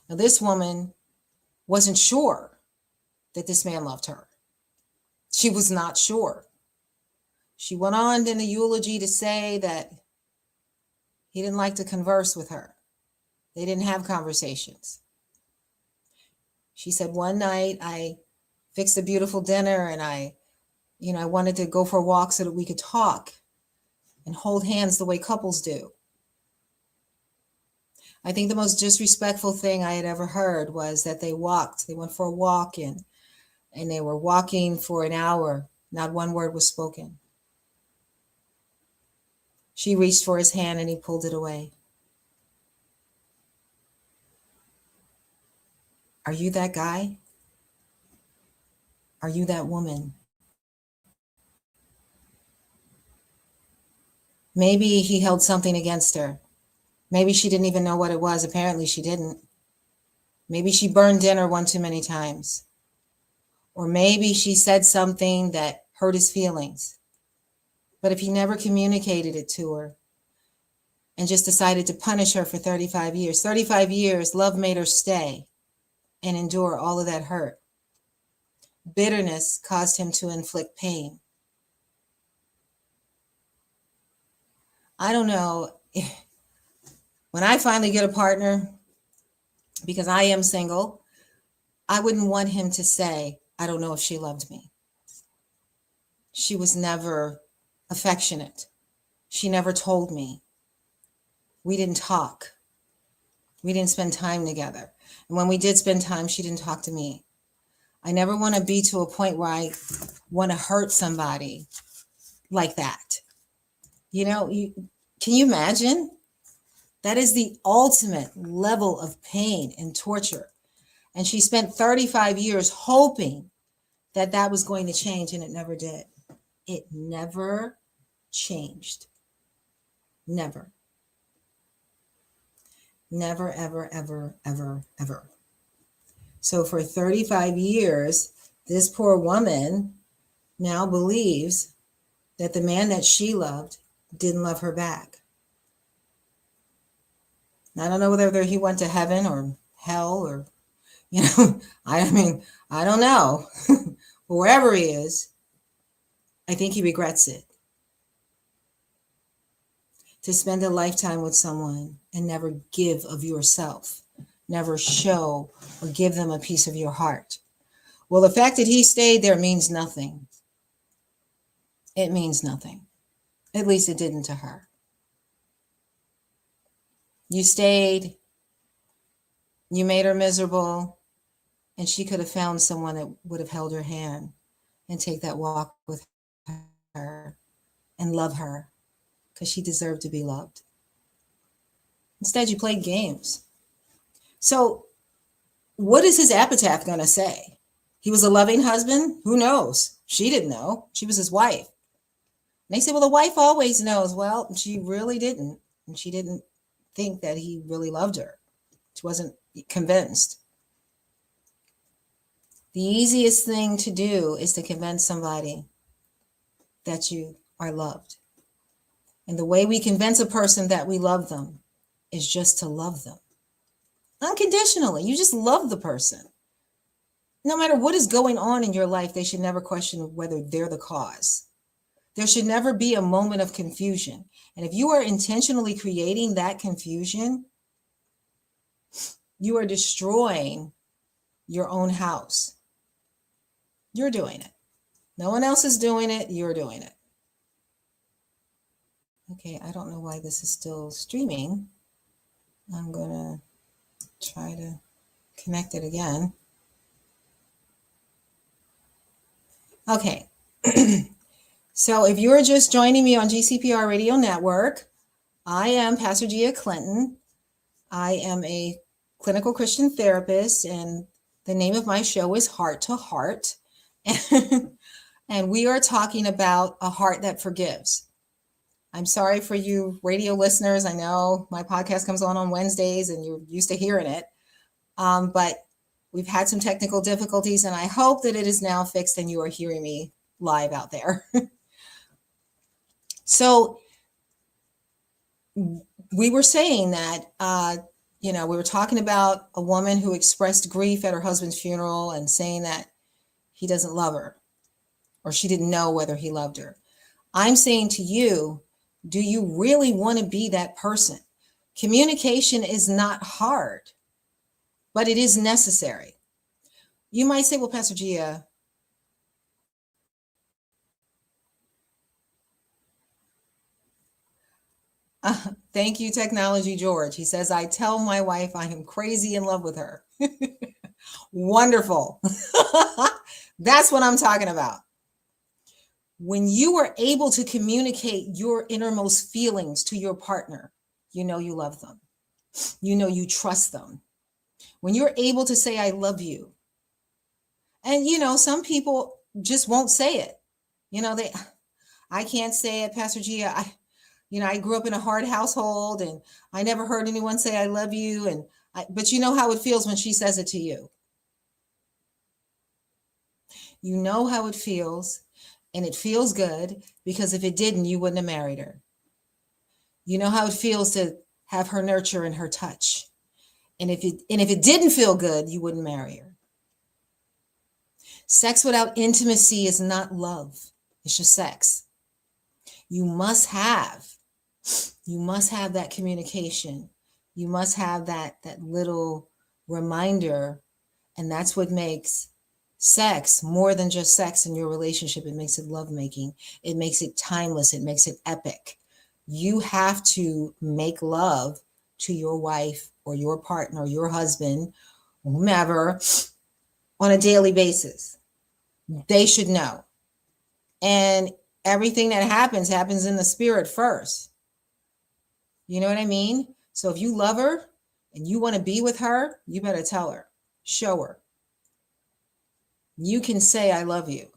Now, this woman wasn't sure that this man loved her. She was not sure. She went on in the eulogy to say that he didn't like to converse with her. They didn't have conversations. She said, one night I fixed a beautiful dinner and I wanted to go for a walk so that we could talk and hold hands the way couples do. I think the most disrespectful thing I had ever heard was that they went for a walk and they were walking for an hour. Not one word was spoken. She reached for his hand and he pulled it away. Are you that guy? Are you that woman? Maybe he held something against her. Maybe she didn't even know what it was. Apparently she didn't. Maybe she burned dinner one too many times. Or maybe she said something that hurt his feelings. But if he never communicated it to her and just decided to punish her for 35 years, love made her stay and endure all of that hurt. Bitterness caused him to inflict pain. I don't know. When I finally get a partner, because I am single, I wouldn't want him to say, I don't know if she loved me. She was never affectionate. She never told me. We didn't talk. We didn't spend time together. And when we did spend time, she didn't talk to me. I never want to be to a point where I want to hurt somebody like that. You know, can you imagine? That is the ultimate level of pain and torture. And she spent 35 years hoping that that was going to change, and it never did. It never changed. Never. Never, ever, ever, ever, ever. So for 35 years, this poor woman now believes that the man that she loved didn't love her back. I don't know whether he went to heaven or hell or, I mean, I don't know. But wherever he is, I think he regrets it. To spend a lifetime with someone and never give of yourself, never show or give them a piece of your heart. Well, the fact that he stayed there means nothing. It means nothing. At least it didn't to her. You stayed, you made her miserable, and she could have found someone that would have held her hand and take that walk with her and love her because she deserved to be loved. Instead, you played games. So what is his epitaph going to say? He was a loving husband? Who knows? She didn't know. She was his wife. And they say, well, the wife always knows. Well, she really didn't. And she didn't think that he really loved her. She wasn't convinced. The easiest thing to do is to convince somebody that you are loved. And the way we convince a person that we love them is just to love them. Unconditionally. You just love the person. No matter what is going on in your life, they should never question whether they're the cause. There should never be a moment of confusion. And if you are intentionally creating that confusion, you are destroying your own house. You're doing it. No one else is doing it. You're doing it. Okay, I don't know why this is still streaming. I'm going to try to connect it again. Okay. So if you're just joining me on GCPR Radio Network, I am Pastor Gia Clinton. I am a clinical Christian therapist, and the name of my show is Heart to Heart. And we are talking about a heart that forgives. I'm sorry for you radio listeners. I know my podcast comes on Wednesdays and you're used to hearing it. But we've had some technical difficulties, and I hope that it is now fixed and you are hearing me live out there. So we were saying that, we were talking about a woman who expressed grief at her husband's funeral and saying that he doesn't love her, or she didn't know whether he loved her. I'm saying to you, do you really want to be that person? Communication is not hard, but it is necessary. You might say, well, Pastor Gia, thank you, Technology George. He says, I tell my wife I am crazy in love with her. Wonderful. That's what I'm talking about. When you are able to communicate your innermost feelings to your partner, you know you love them. You know you trust them. When you're able to say, I love you. And, some people just won't say it. I can't say it, Pastor Gia. I grew up in a hard household and I never heard anyone say, I love you. But you know how it feels when she says it to you. You know how it feels, and it feels good, because if it didn't, you wouldn't have married her. You know how it feels to have her nurture and her touch. And if it didn't feel good, you wouldn't marry her. Sex without intimacy is not love. It's just sex. You must have that communication. You must have that little reminder. And that's what makes sex more than just sex in your relationship. It makes it lovemaking. It makes it timeless. It makes it epic. You have to make love to your wife or your partner or your husband, whomever, on a daily basis. They should know. And everything that happens in the spirit first. You know what I mean? So if you love her and you want to be with her, you better tell her, show her. You can say, I love you.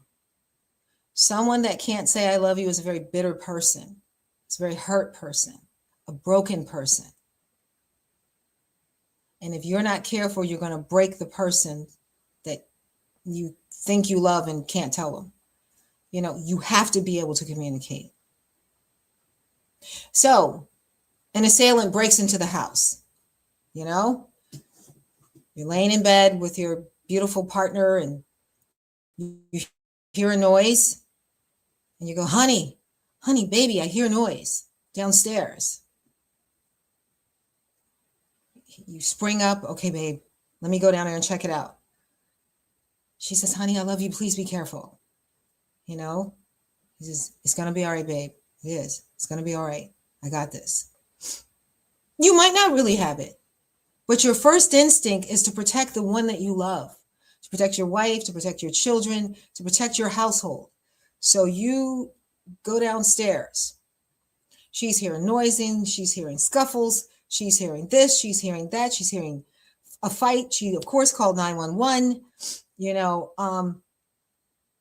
Someone that can't say, I love you is a very bitter person. It's a very hurt person, a broken person. And if you're not careful, you're going to break the person that you think you love and can't tell them. You know, you have to be able to communicate. So an assailant breaks into the house. You know, you're laying in bed with your beautiful partner and you hear a noise and you go, honey, baby, I hear noise downstairs. You spring up. Okay, babe, let me go down there and check it out. She says, honey, I love you. Please be careful. You know, he says, it's going to be all right, babe. It is. It's going to be all right. I got this. You might not really have it, but your first instinct is to protect the one that you love, to protect your wife, to protect your children, to protect your household. So you go downstairs. She's hearing noising. She's hearing scuffles. She's hearing this. She's hearing that. She's hearing a fight. She, of course, called 911. You know,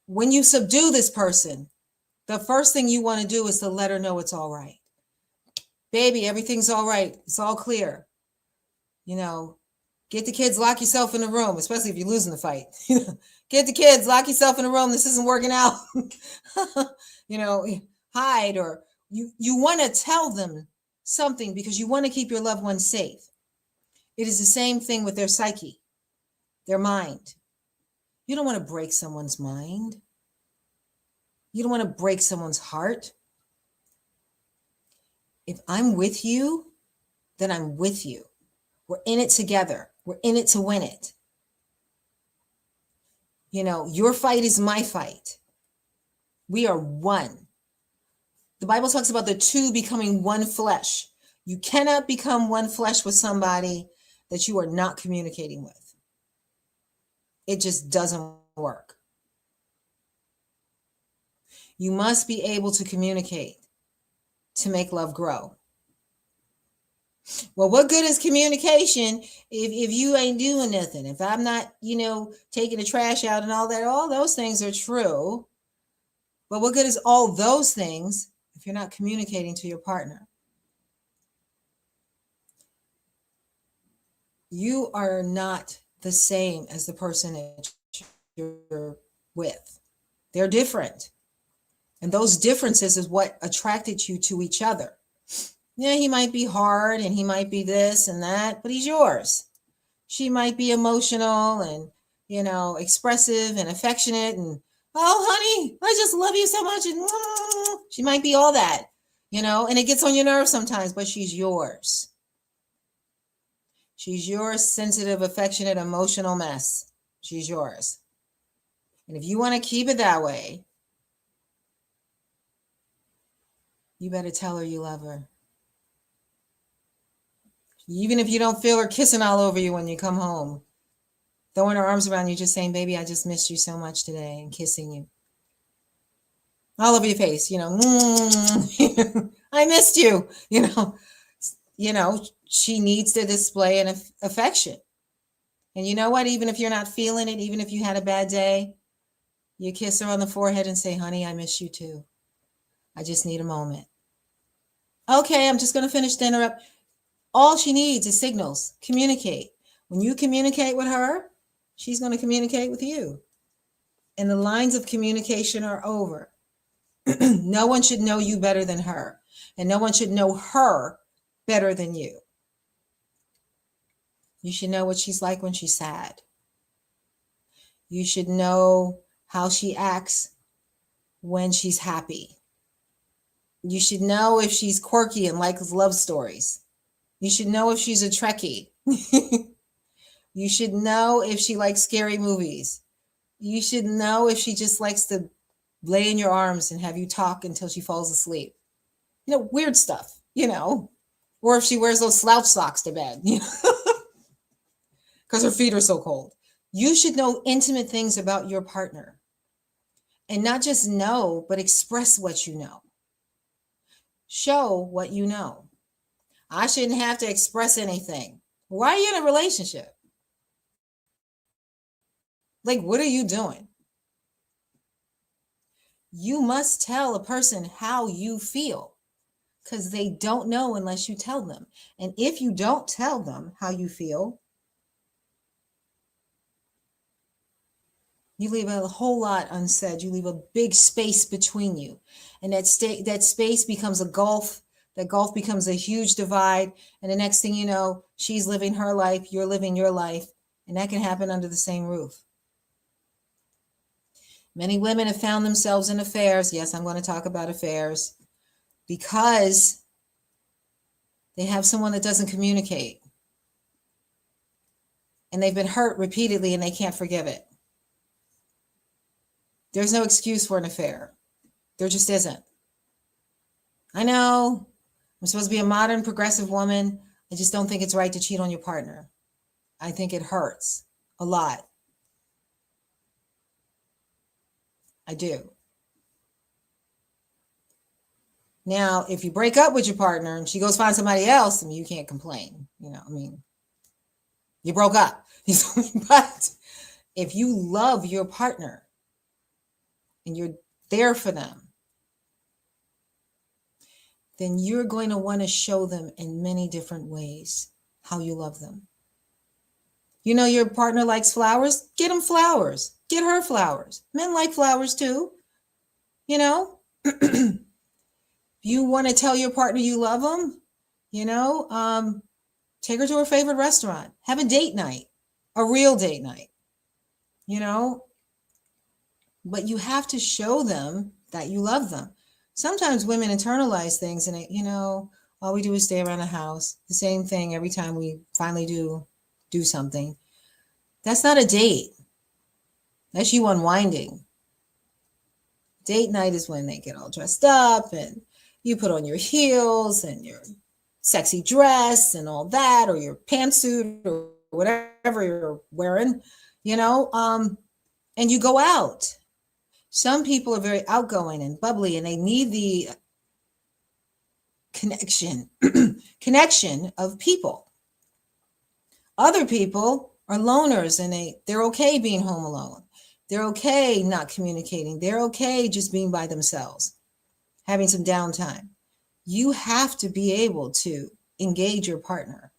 when you subdue this person, the first thing you want to do is to let her know it's all right. Baby, everything's all right. It's all clear. You know, get the kids, lock yourself in the room, especially if you're losing the fight. Get the kids, lock yourself in the room. This isn't working out. You know, hide, or you want to tell them something because you want to keep your loved ones safe. It is the same thing with their psyche, their mind. You don't want to break someone's mind. You don't want to break someone's heart. If I'm with you, then I'm with you. We're in it together. We're in it to win it. You know, your fight is my fight. We are one. The Bible talks about the two becoming one flesh. You cannot become one flesh with somebody that you are not communicating with. It just doesn't work. You must be able to communicate to make love grow. Well, what good is communication if you ain't doing nothing? If I'm not, you know, taking the trash out and all that, all those things are true. But what good is all those things if you're not communicating to your partner? You are not the same as the person that you're with. They're different. And those differences is what attracted you to each other. Yeah, he might be hard and he might be this and that, but he's yours. She might be emotional and, you know, expressive and affectionate and, oh, honey, I just love you so much. And she might be all that, you know, and it gets on your nerves sometimes, but she's yours. She's your sensitive, affectionate, emotional mess. She's yours. And if you want to keep it that way, you better tell her you love her. Even if you don't feel her kissing all over you when you come home, throwing her arms around you, just saying, baby, I just missed you so much today, and kissing you. All over your face, you know, I missed you, you know, she needs to display an affection. And you know what? Even if you're not feeling it, even if you had a bad day, you kiss her on the forehead and say, honey, I miss you too. I just need a moment. Okay, I'm just going to finish dinner up. All she needs is signals. Communicate. When you communicate with her, she's going to communicate with you. and the lines of communication are over. No one should know you better than her, and no one should know her better than you. You should know what she's like when she's sad. You should know how she acts when she's happy. You should know if she's quirky and likes love stories. You should know if she's a Trekkie. You should know if she likes scary movies. You should know if she just likes to lay in your arms and have you talk until she falls asleep. Weird stuff, or if she wears those slouch socks to bed, because her feet are so cold. You should know intimate things about your partner, and not just know, but express what you know. Show what you know. I shouldn't have to express anything. Why are you in a relationship? Like, what are you doing? You must tell a person how you feel, because they don't know unless you tell them. And if you don't tell them how you feel, you leave a whole lot unsaid. You leave a big space between you. And that space becomes a gulf. That gulf becomes a huge divide. And the next thing you know, she's living her life, you're living your life. And that can happen under the same roof. Many women have found themselves in affairs. Yes, I'm going to talk about affairs, because they have someone that doesn't communicate. And they've been hurt repeatedly and they can't forgive it. There's no excuse for an affair. There just isn't. I know I'm supposed to be a modern, progressive woman. I just don't think it's right to cheat on your partner. I think it hurts a lot. I do. Now, if you break up with your partner and she goes find somebody else, you can't complain. You broke up. But if you love your partner and you're there for them, then you're going to want to show them in many different ways how you love them. Your partner likes flowers, get him flowers. Get her flowers. Men like flowers too. You want to tell your partner you love them, take her to her favorite restaurant. Have a date night, a real date night, But you have to show them that you love them. Sometimes women internalize things and, all we do is stay around the house. The same thing every time we finally do something. That's not a date. That's you unwinding. Date night is when they get all dressed up and you put on your heels and your sexy dress and all that, or your pantsuit or whatever you're wearing, and you go out. Some people are very outgoing and bubbly and they need the connection of people. Other people are loners and they're okay being home alone. They're okay not communicating. They're okay just being by themselves, having some downtime. You have to be able to engage your partner,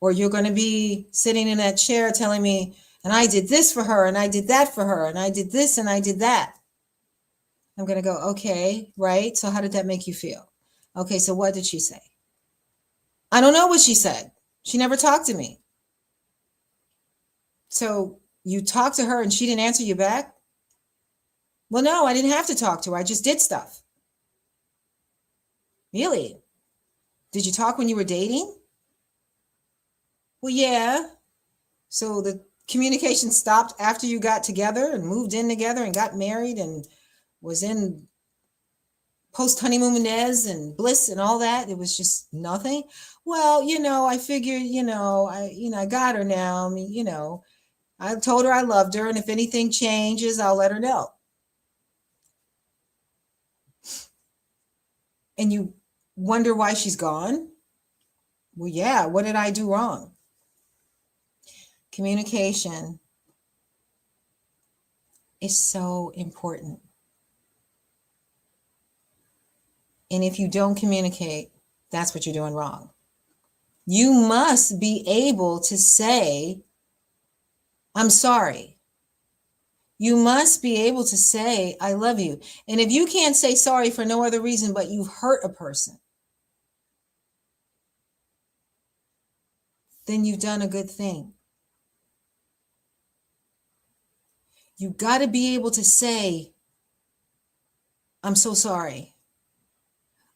or you're going to be sitting in that chair telling me, and I did this for her, and I did that for her, and I did this, and I did that. I'm going to go, okay, right? So how did that make you feel? Okay, so what did she say? I don't know what she said. She never talked to me. So you talked to her and she didn't answer you back? Well, no, I didn't have to talk to her. I just did stuff. Really? Did you talk when you were dating? Well, yeah. So the communication stopped after you got together and moved in together and got married and was in post-honeymooness and bliss and all that. It was just nothing. Well, I figured, I got her now. I told her I loved her, and if anything changes, I'll let her know. And you wonder why she's gone? Well, yeah, what did I do wrong? Communication is so important. And if you don't communicate, that's what you're doing wrong. You must be able to say, I'm sorry. You must be able to say, I love you. And if you can't say sorry for no other reason but you've hurt a person, then you've done a good thing. You got to be able to say, I'm so sorry.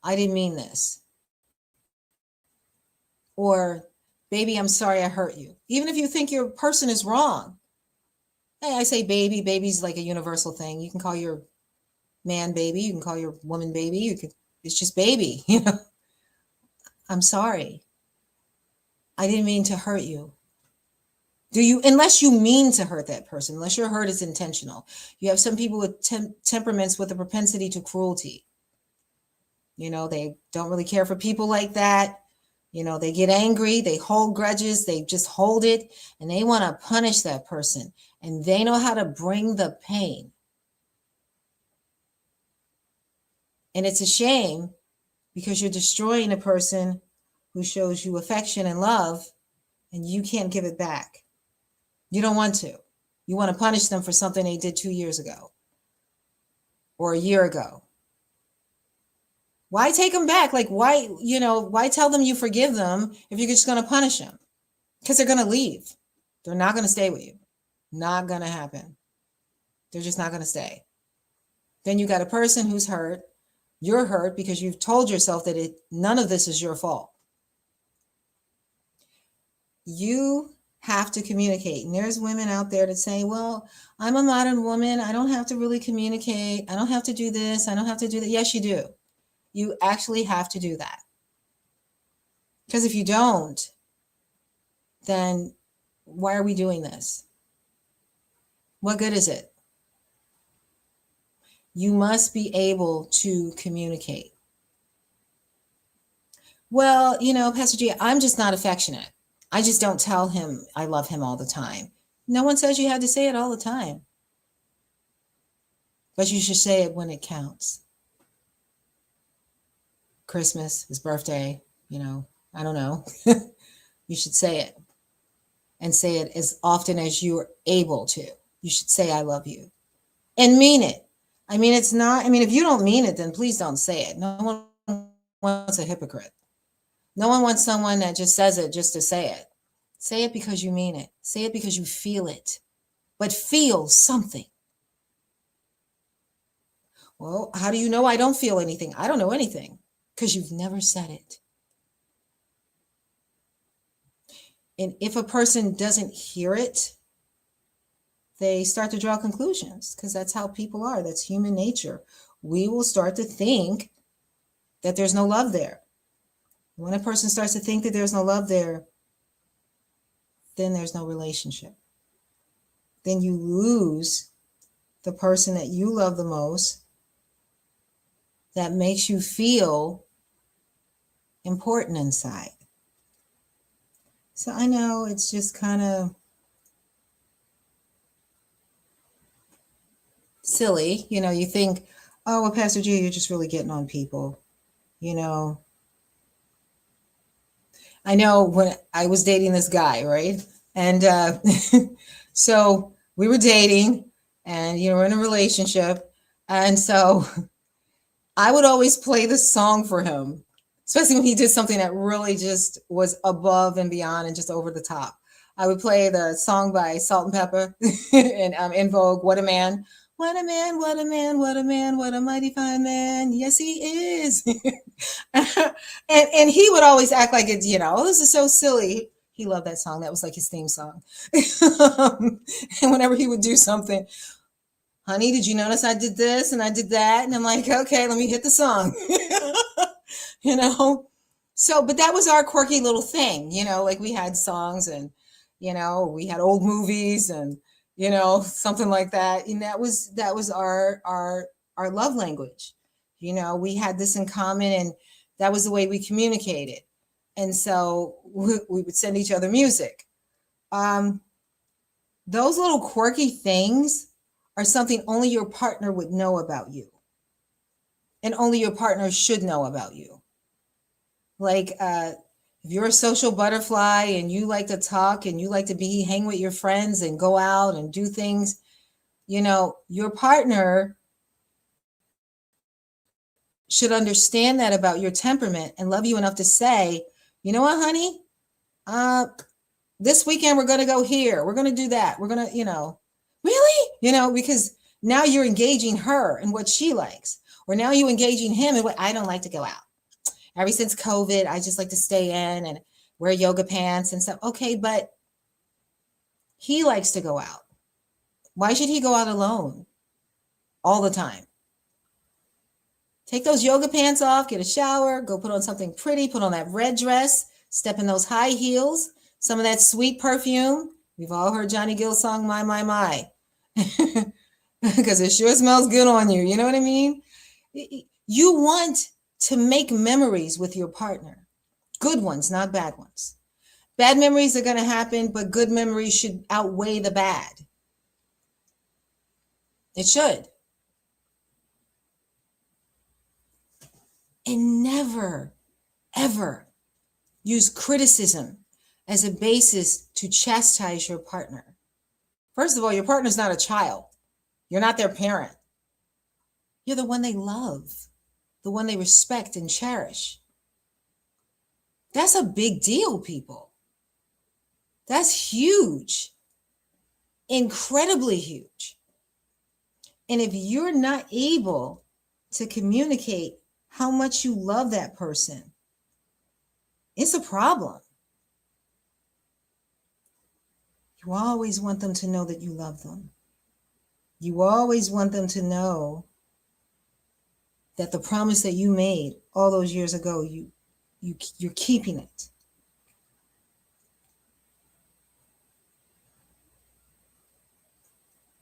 I didn't mean this. Or, baby, I'm sorry I hurt you. Even if you think your person is wrong. Hey, I say baby. Baby's like a universal thing. You can call your man baby. You can call your woman baby. It's just baby. I'm sorry. I didn't mean to hurt you. Unless you mean to hurt that person, unless your hurt is intentional. You have some people with temperaments with a propensity to cruelty. They don't really care for people like that. They get angry, they hold grudges, they just hold it, and they want to punish that person. And they know how to bring the pain. And it's a shame because you're destroying a person who shows you affection and love, and you can't give it back. You don't want to. You want to punish them for something they did 2 years ago or a year ago. Why take them back? Like, why tell them you forgive them if you're just going to punish them? Because they're going to leave. They're not going to stay with you. Not going to happen. They're just not going to stay. Then you got a person who's hurt. You're hurt because you've told yourself that none of this is your fault. You have to communicate. And there's women out there that say, well, I'm a modern woman. I don't have to really communicate. I don't have to do this. I don't have to do that. Yes, you do. You actually have to do that. Because if you don't, then why are we doing this? What good is it? You must be able to communicate. Well, Pastor G, I'm just not affectionate. I just don't tell him I love him all the time. No one says you have to say it all the time. But you should say it when it counts. Christmas, his birthday, I don't know. You should say it. And say it as often as you're able to. You should say, I love you. And mean it. If you don't mean it, then please don't say it. No one wants a hypocrite. No one wants someone that just says it just to say it. Say it because you mean it. Say it because you feel it. But feel something. Well, how do you know I don't feel anything? I don't know anything because you've never said it. And if a person doesn't hear it, they start to draw conclusions because that's how people are. That's human nature. We will start to think that there's no love there. When a person starts to think that there's no love there, then there's no relationship. Then you lose the person that you love the most, that makes you feel important inside. So I know it's just kind of silly. You think, oh, well, Pastor G, you're just really getting on people. I know when I was dating this guy, right? And so we were dating and, we're in a relationship. And so I would always play this song for him, especially when he did something that really just was above and beyond and just over the top. I would play the song by Salt and Pepper and In Vogue, What a Man. What a man, what a man, what a man, what a mighty fine man. Yes, he is. and he would always act like it's, oh, this is so silly. He loved that song. That was like his theme song. And whenever he would do something, honey, did you notice I did this and I did that? And I'm like, okay, let me hit the song. So, but that was our quirky little thing, like we had songs and, we had old movies and, something like that. And that was our love language. We had this in common and that was the way we communicated. And so we would send each other music. Those little quirky things are something only your partner would know about you. And only your partner should know about you. Like If you're a social butterfly and you like to talk and you like to hang with your friends and go out and do things, your partner should understand that about your temperament and love you enough to say, you know what, honey? This weekend we're going to go here. We're going to do that. We're going to, really? Because now you're engaging her in what she likes. Or now you engaging him in what I don't like to go out. Ever since COVID, I just like to stay in and wear yoga pants and stuff. Okay, but he likes to go out. Why should he go out alone all the time? Take those yoga pants off, get a shower, go put on something pretty, put on that red dress, step in those high heels, some of that sweet perfume. We've all heard Johnny Gill's song, My. Because it sure smells good on you. You know what I mean? You want to make memories with your partner. Good ones, not bad ones. Bad memories are going to happen, but good memories should outweigh the bad. It should. And never, ever use criticism as a basis to chastise your partner. First of all, your partner's not a child. You're not their parent. You're the one they love, the one they respect and cherish. That's a big deal, people. That's huge. Incredibly huge. And if you're not able to communicate how much you love that person, it's a problem. You always want them to know that you love them. You always want them to know that the promise that you made all those years ago, you're keeping it.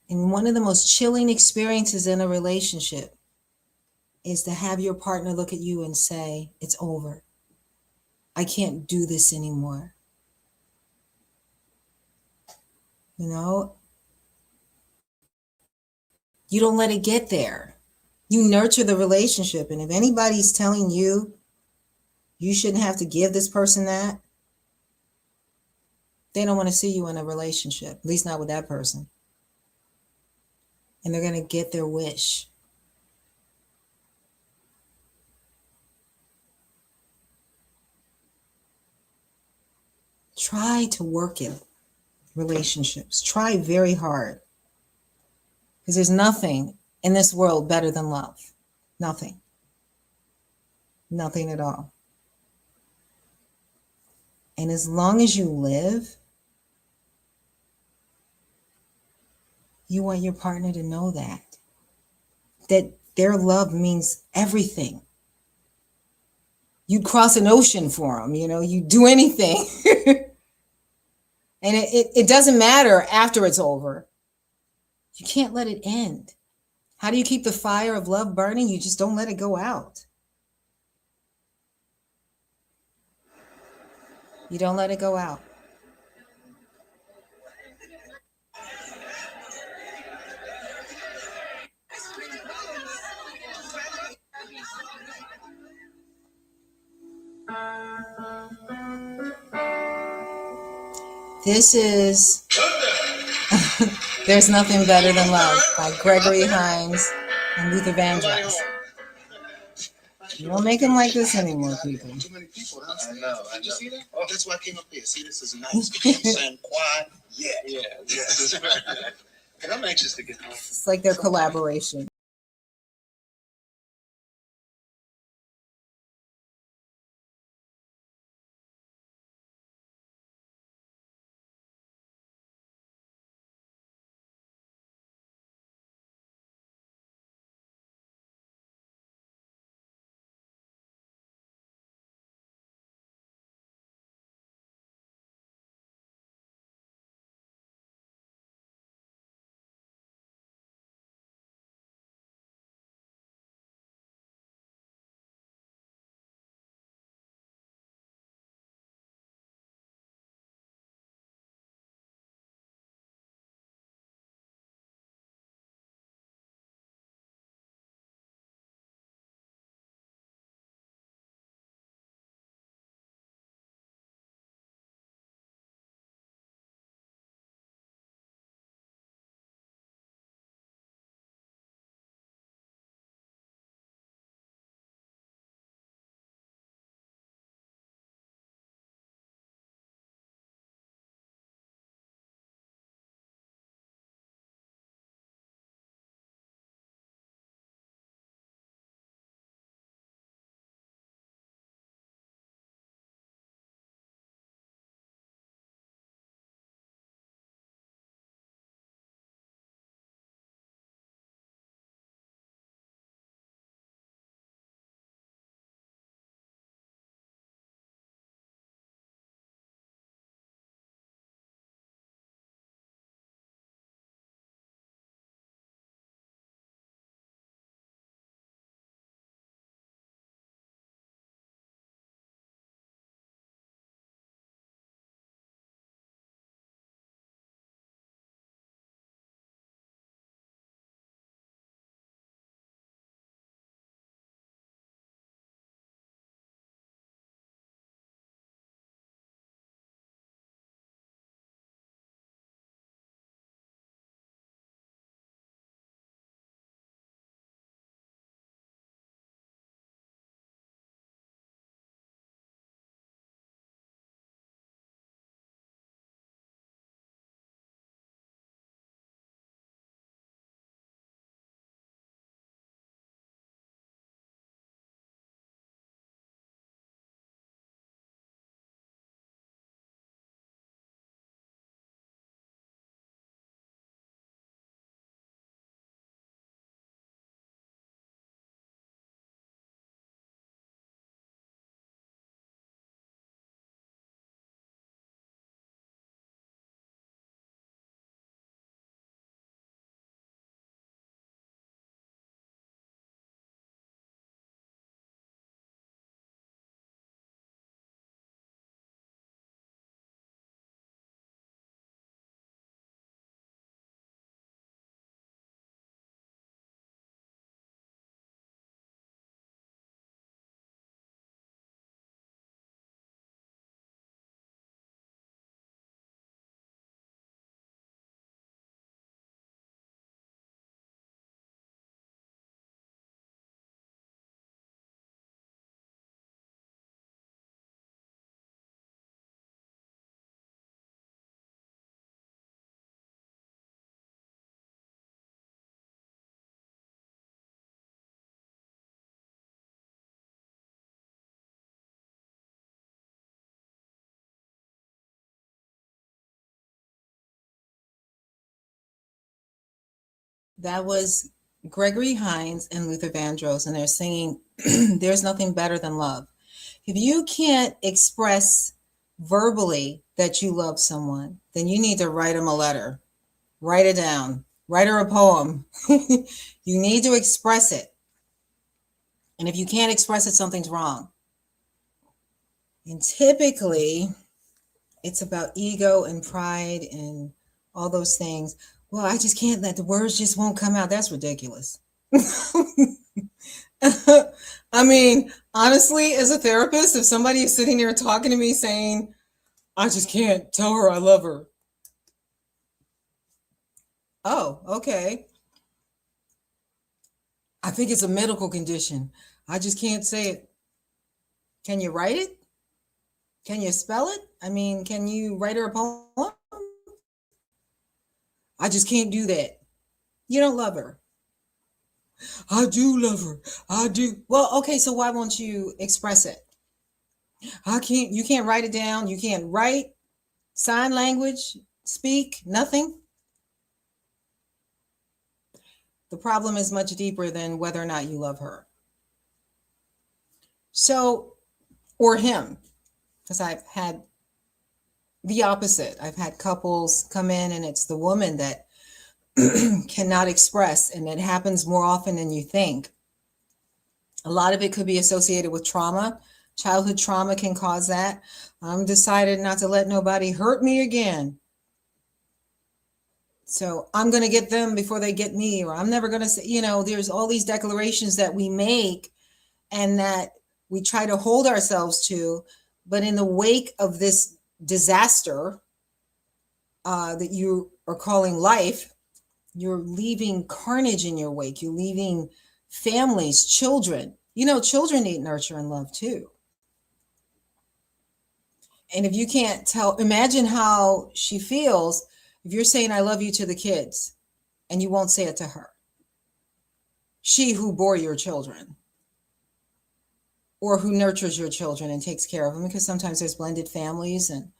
And one of the most chilling experiences in a relationship is to have your partner look at you and say, it's over. I can't do this anymore. You don't let it get there. You nurture the relationship. And if anybody's telling you you shouldn't have to give this person that, they don't want to see you in a relationship, at least not with that person. And they're going to get their wish. Try to work in relationships. Try very hard. Because there's nothing in this world better than love. Nothing. Nothing at all. And as long as you live, you want your partner to know that their love means everything. You'd cross an ocean for them, you'd do anything. And it doesn't matter after it's over. You can't let it end. How do you keep the fire of love burning? You just don't let it go out. You don't let it go out. This is There's Nothing Better Than Love by Gregory Hines and Luther Vandross. You don't make him like this anymore, people. Too many people. I know. Did you see that? Oh, that's why I came up here. See, this is nice. I'm saying quiet. Yeah. And I'm anxious to get home. It's like their collaboration. That was Gregory Hines and Luther Vandross, and they're singing, There's Nothing Better Than Love. If you can't express verbally that you love someone, then you need to write them a letter. Write it down. Write her a poem. You need to express it. And if you can't express it, something's wrong. And typically, it's about ego and pride and all those things. Well, I just can't, let the words just won't come out. That's ridiculous. I mean, honestly, as a therapist, if somebody is sitting there talking to me saying, I just can't tell her I love her. Oh, okay. I think it's a medical condition. I just can't say it. Can you write it? Can you spell it? I mean, can you write her a poem? I just can't do that. You don't love her. I do love her. I do. Well, okay, so why won't you express it? You can't write it down. You can't write, sign language, speak, nothing. The problem is much deeper than whether or not you love her. So, or him, because I've had the opposite. I've had couples come in and it's the woman that cannot express, and it happens more often than you think. A lot of it could be associated with trauma. Childhood trauma can cause that. I'm decided not to let nobody hurt me again. So I'm going to get them before they get me, or I'm never going to say, there's all these declarations that we make and that we try to hold ourselves to. But in the wake of this disaster that you are calling life, you're leaving carnage in your wake. You're leaving families, children. Children need nurture and love too. And if you can't imagine how she feels if you're saying, I love you to the kids, and you won't say it to her. She who bore your children, or who nurtures your children and takes care of them, because sometimes there's blended families and,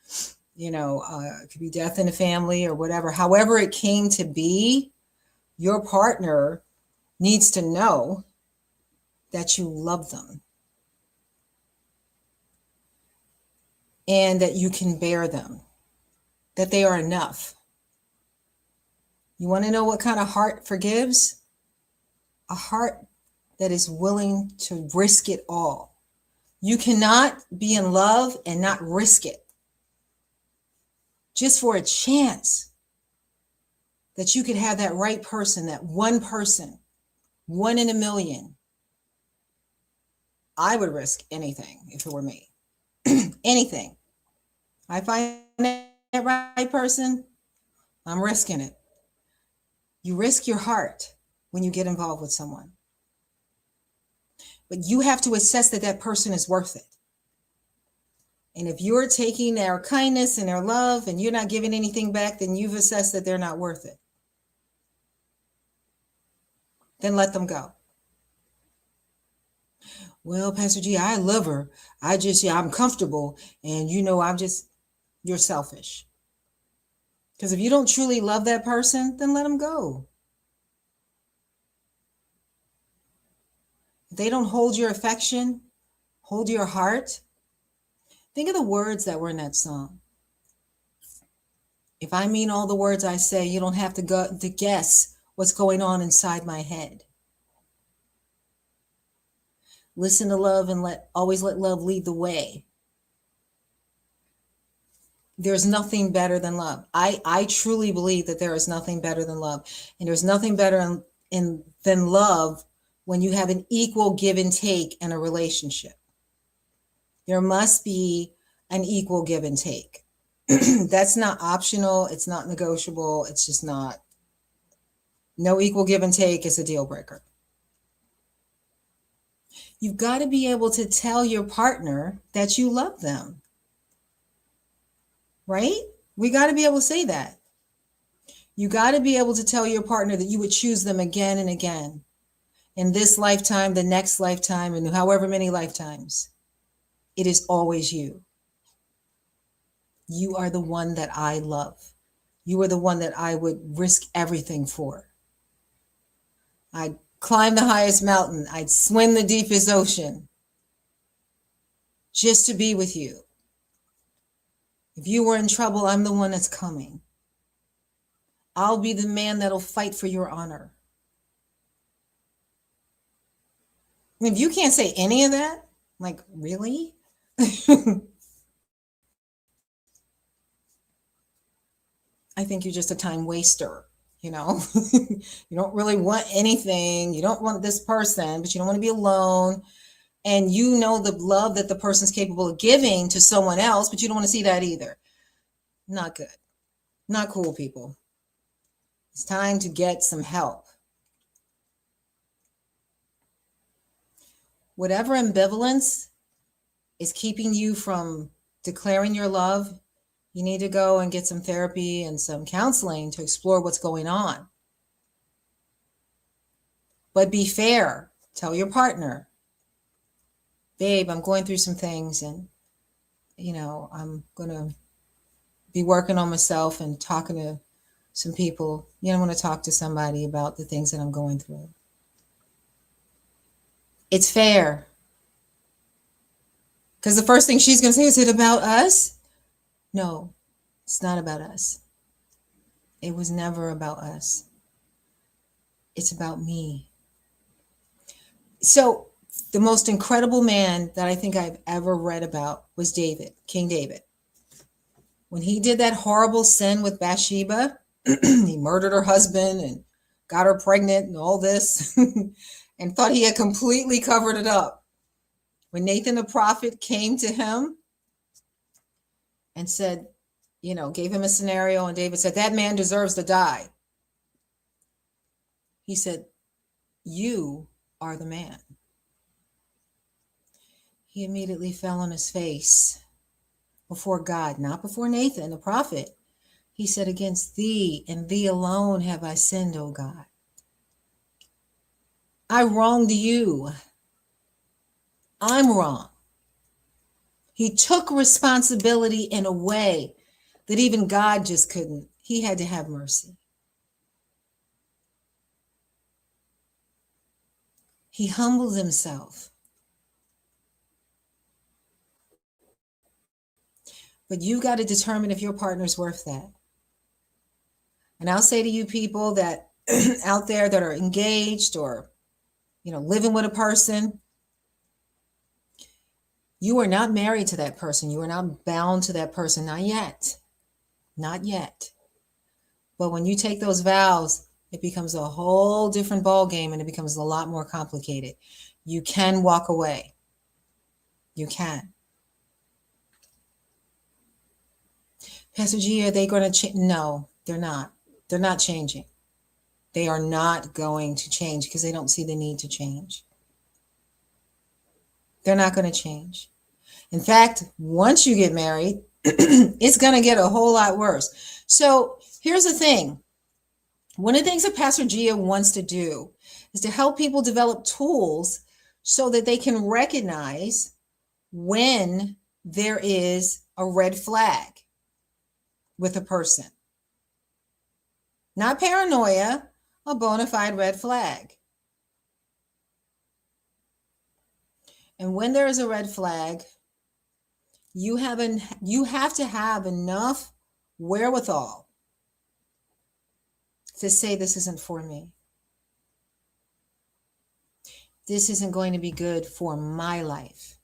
it could be death in the family or whatever. However it came to be, your partner needs to know that you love them and that you can bear them, that they are enough. You want to know what kind of heart forgives? A heart that is willing to risk it all. You cannot be in love and not risk it just for a chance that you could have that right person, that one person, 1 in a million. I would risk anything if it were me. Anything. I find that right person, I'm risking it. You risk your heart when you get involved with someone. But you have to assess that that person is worth it. And if you're taking their kindness and their love and you're not giving anything back, then you've assessed that they're not worth it. Then let them go. Well, Pastor G, I love her. I'm comfortable. And you're selfish. Because if you don't truly love that person, then let them go. If they don't hold your affection, hold your heart. Think of the words that were in that song. If I mean all the words I say, you don't have to guess what's going on inside my head. Listen to love and always let love lead the way. There's nothing better than love. I truly believe that there is nothing better than love. And there's nothing better than love when you have an equal give and take in a relationship. There must be an equal give and take. That's not optional. It's not negotiable. It's just not. No equal give and take is a deal breaker. You've got to be able to tell your partner that you love them. Right? We got to be able to say that. You got to be able to tell your partner that you would choose them again and again in this lifetime, the next lifetime, and however many lifetimes. It is always you. You are the one that I love. You are the one that I would risk everything for. I'd climb the highest mountain. I'd swim the deepest ocean just to be with you. If you were in trouble, I'm the one that's coming. I'll be the man that'll fight for your honor. And if you can't say any of that, like, really? I think you're just a time waster, you know? You don't really want anything. You don't want this person, but you don't want to be alone. And you know the love that the person's capable of giving to someone else, but you don't want to see that either. Not good. Not cool, people. It's time to get some help. Whatever ambivalence is keeping you from declaring your love, you need to go and get some therapy and some counseling to explore what's going on. But be fair. Tell your partner, babe, I'm going through some things and, I'm going to be working on myself and talking to some people. I want to talk to somebody about the things that I'm going through. It's fair. Because the first thing she's going to say, is it about us? No, it's not about us. It was never about us. It's about me. So the most incredible man that I think I've ever read about was David, King David. When he did that horrible sin with Bathsheba, he murdered her husband and got her pregnant and all this and thought he had completely covered it up. When Nathan the prophet came to him and said, gave him a scenario, and David said, that man deserves to die. He said, you are the man. He immediately fell on his face before God, not before Nathan the prophet. He said, against thee and thee alone have I sinned, O God. I wronged you. I'm wrong. He took responsibility in a way that even God just couldn't. He had to have mercy. He humbled himself. But you got to determine if your partner's worth that. And I'll say to you people that out there that are engaged or, living with a person, you are not married to that person. You are not bound to that person. Not yet. Not yet. But when you take those vows, it becomes a whole different ball game and it becomes a lot more complicated. You can walk away. You can. Pastor G, are they going to change? No, they're not. They're not changing. They are not going to change because they don't see the need to change. They're not going to change. In fact, once you get married, it's going to get a whole lot worse. So here's the thing. One of the things that Pastor Gia wants to do is to help people develop tools so that they can recognize when there is a red flag with a person. Not paranoia, a bona fide red flag. And when there is a red flag, you have to have enough wherewithal to say, this isn't for me. This isn't going to be good for my life.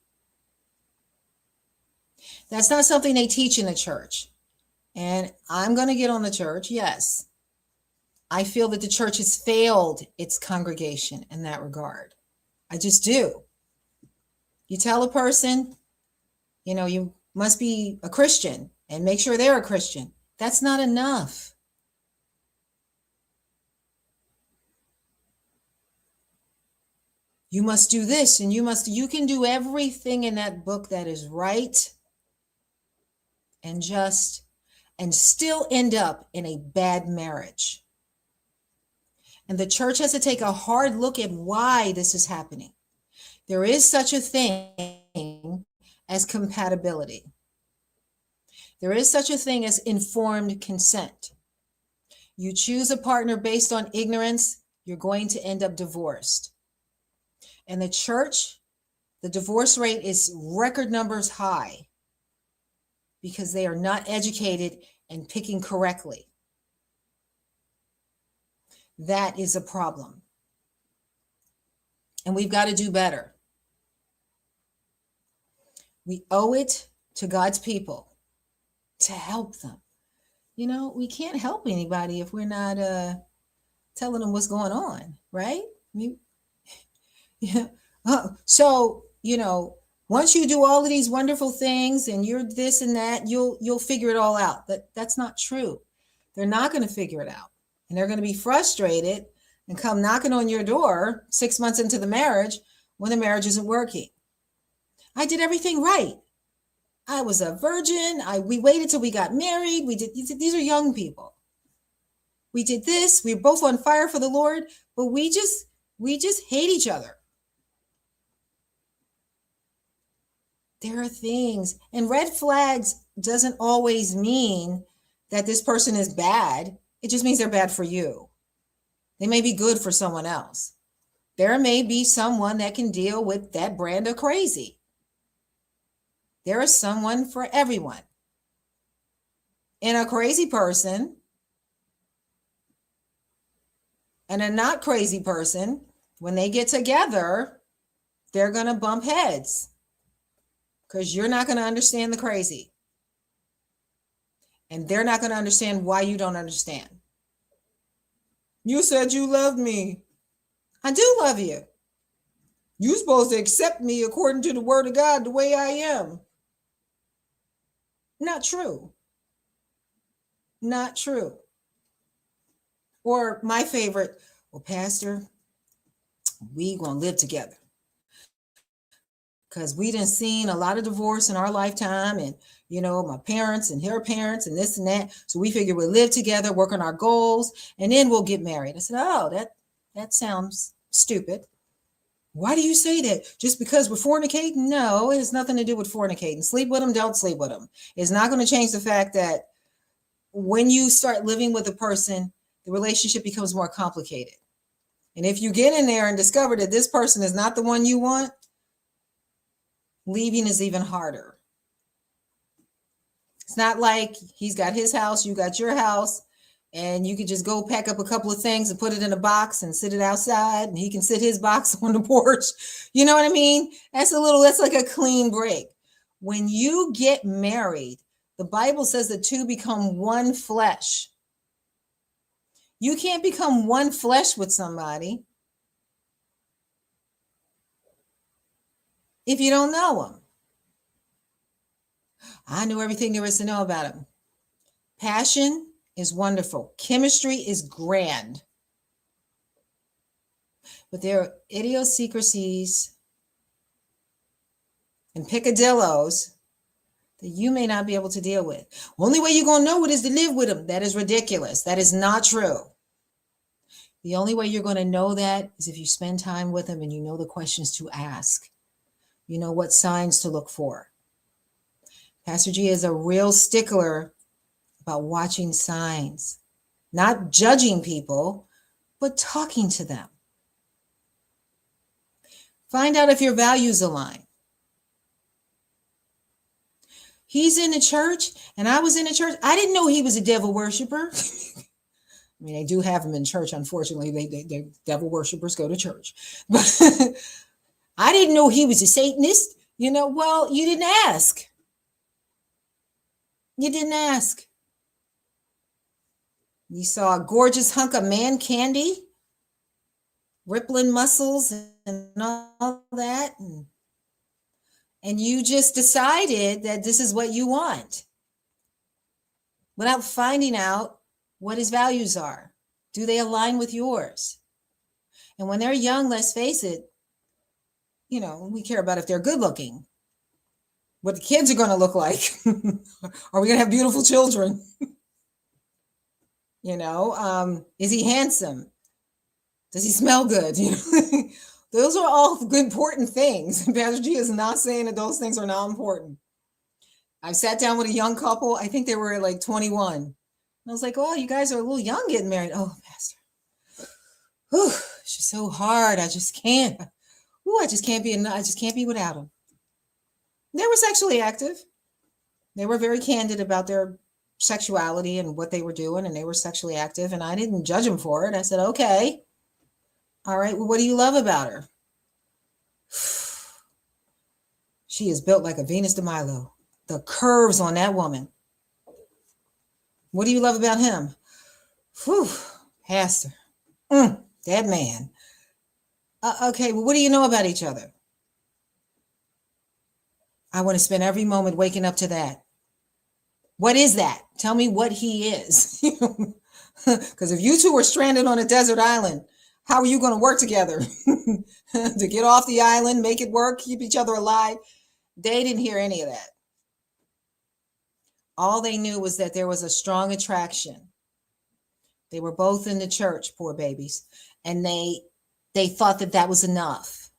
That's not something they teach in the church. And I'm going to get on the church, yes. I feel that the church has failed its congregation in that regard. I just do. You tell a person, you must be a Christian and make sure they're a Christian. That's not enough. You must do this and you can do everything in that book that is right and just, and still end up in a bad marriage. And the church has to take a hard look at why this is happening. There is such a thing as compatibility. There is such a thing as informed consent. You choose a partner based on ignorance, you're going to end up divorced. And the church, the divorce rate is record numbers high because they are not educated and picking correctly. That is a problem. And we've got to do better. We owe it to God's people to help them. You know, we can't help anybody if we're not telling them what's going on, right? Yeah. So, you know, once you do all of these wonderful things and you're this and that, you'll figure it all out. That's not true. They're not going to figure it out. And they're going to be frustrated and come knocking on your door 6 months into the marriage when the marriage isn't working. I did everything right. I was a virgin. We waited till we got married. These are young people. We did this. We were both on fire for the Lord, but we just hate each other. There are things, and red flags doesn't always mean that this person is bad. It just means they're bad for you. They may be good for someone else. There may be someone that can deal with that brand of crazy. There is someone for everyone. And a crazy person and a not crazy person, when they get together, they're going to bump heads because you're not going to understand the crazy. And they're not going to understand why you don't understand. You said you loved me. I do love you. You're supposed to accept me according to the word of God the way I am. Not true. Not true. Or my favorite, well, Pastor, we gonna live together. Because we done seen a lot of divorce in our lifetime, and you know, my parents and her parents and this and that. So we figure we'll live together, work on our goals, and then we'll get married. I said, oh, that sounds stupid. Why do you say that? Just because we're fornicating? No, it has nothing to do with fornicating. Sleep with them, don't sleep with them. It's not going to change the fact that when you start living with a person, the relationship becomes more complicated. And if you get in there and discover that this person is not the one you want, leaving is even harder. It's not like he's got his house, you got your house, and you could just go pack up a couple of things and put it in a box and sit it outside, and he can sit his box on the porch. You know what I mean? That's like a clean break. When you get married, the Bible says the two become one flesh. You can't become one flesh with somebody if you don't know them. I knew everything there is to know about him. Passion is wonderful. Chemistry is grand. But there are idiosyncrasies and picadillos that you may not be able to deal with. Only way you're going to know it is to live with them. That is ridiculous. That is not true. The only way you're going to know that is if you spend time with them and you know the questions to ask. You know what signs to look for. Pastor G is a real stickler about watching signs, not judging people, but talking to them. Find out if your values align. He's in the church and I was in the church. I didn't know he was a devil worshiper. I mean, they do have him in church. Unfortunately, they devil worshipers go to church. But I didn't know he was a Satanist. You know, well, you didn't ask. You didn't ask. You saw a gorgeous hunk of man candy, rippling muscles and all that. And you just decided that this is what you want without finding out what his values are. Do they align with yours? And when they're young, let's face it, you know, we care about if they're good looking, what the kids are going to look like. Are we going to have beautiful children? You know, is he handsome? Does he smell good? You know, those are all good, important things. Pastor G is not saying that those things are not important. I sat down with a young couple. I think they were like 21. And I was like, oh, you guys are a little young getting married. Oh, Pastor. Whew, it's just so hard. I just can't. Ooh, I just can't be without him. They were sexually active. They were very candid about their sexuality and what they were doing, and they were sexually active. And I didn't judge them for it. I said, okay, all right, well, what do you love about her? She is built like a Venus de Milo. The curves on that woman. What do you love about him? Whew, Pastor. That man. Okay, well, what do you know about each other? I want to spend every moment waking up to that. What is that? Tell me what he is. Because if you two were stranded on a desert island, how are you going to work together to get off the island, make it work, keep each other alive? They didn't hear any of that. All they knew was that there was a strong attraction. They were both in the church, poor babies, and they thought that that was enough.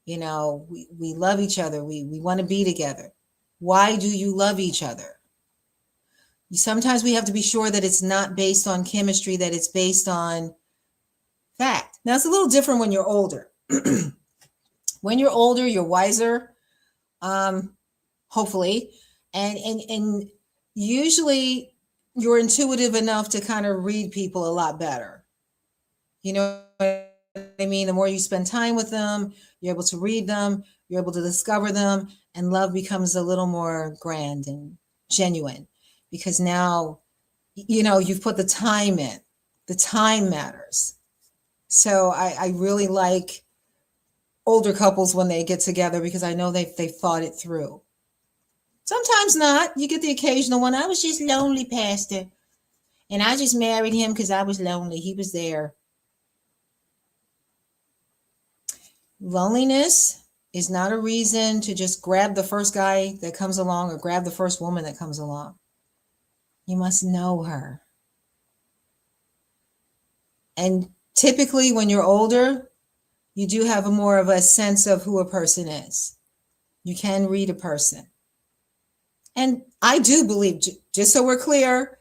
You know, we love each other. We want to be together. Why do you love each other? Sometimes we have to be sure that it's not based on chemistry, that it's based on fact. Now, it's a little different when you're older. When you're older, you're wiser, hopefully, and usually you're intuitive enough to kind of read people a lot better. You know what I mean? The more you spend time with them, you're able to read them, you're able to discover them, and love becomes a little more grand and genuine because now, you know, you've put the time in. The time matters. So I really like older couples when they get together because I know they thought it through. Sometimes not. You get the occasional one. I was just lonely, Pastor. And I just married him because I was lonely. He was there. Loneliness is not a reason to just grab the first guy that comes along or grab the first woman that comes along. You must know her. And typically when you're older, you do have more of a sense of who a person is. You can read a person. And I do believe, just so we're clear,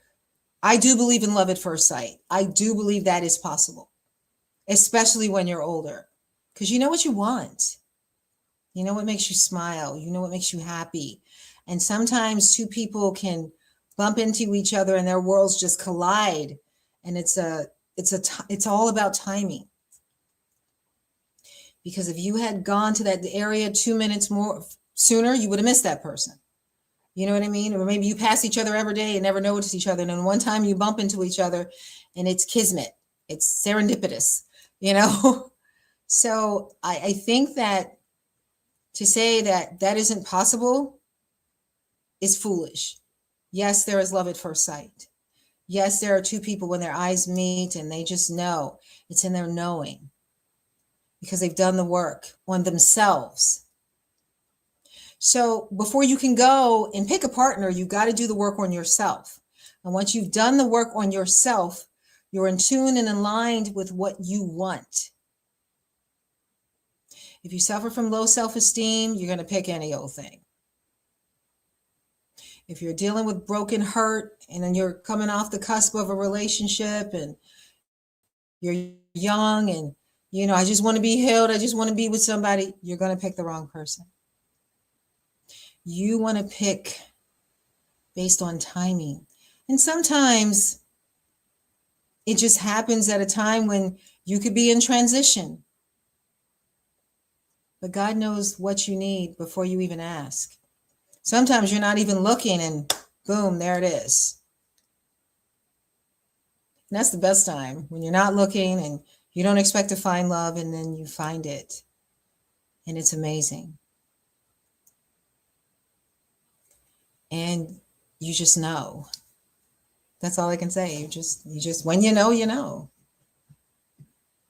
I do believe in love at first sight. I do believe that is possible, especially when you're older, because you know what you want. You know what makes you smile. You know what makes you happy. And sometimes two people can bump into each other and their worlds just collide. And it's all about timing. Because if you had gone to that area 2 minutes more sooner, you would have missed that person. You know what I mean? Or maybe you pass each other every day and never notice each other. And then one time you bump into each other and it's kismet. It's serendipitous, you know? So I think that to say that that isn't possible is foolish. Yes, there is love at first sight. Yes, there are two people when their eyes meet and they just know. It's in their knowing because they've done the work on themselves. So before you can go and pick a partner, you got to do the work on yourself. And once you've done the work on yourself, you're in tune and aligned with what you want. If you suffer from low self-esteem, you're going to pick any old thing. If you're dealing with broken hurt and then you're coming off the cusp of a relationship and you're young and, you know, I just want to be healed, I just want to be with somebody, you're going to pick the wrong person. You want to pick based on timing. And sometimes it just happens at a time when you could be in transition. But God knows what you need before you even ask. Sometimes you're not even looking and boom, there it is. And that's the best time when you're not looking and you don't expect to find love and then you find it. And it's amazing. And you just know. That's all I can say. You just, when you know, you know.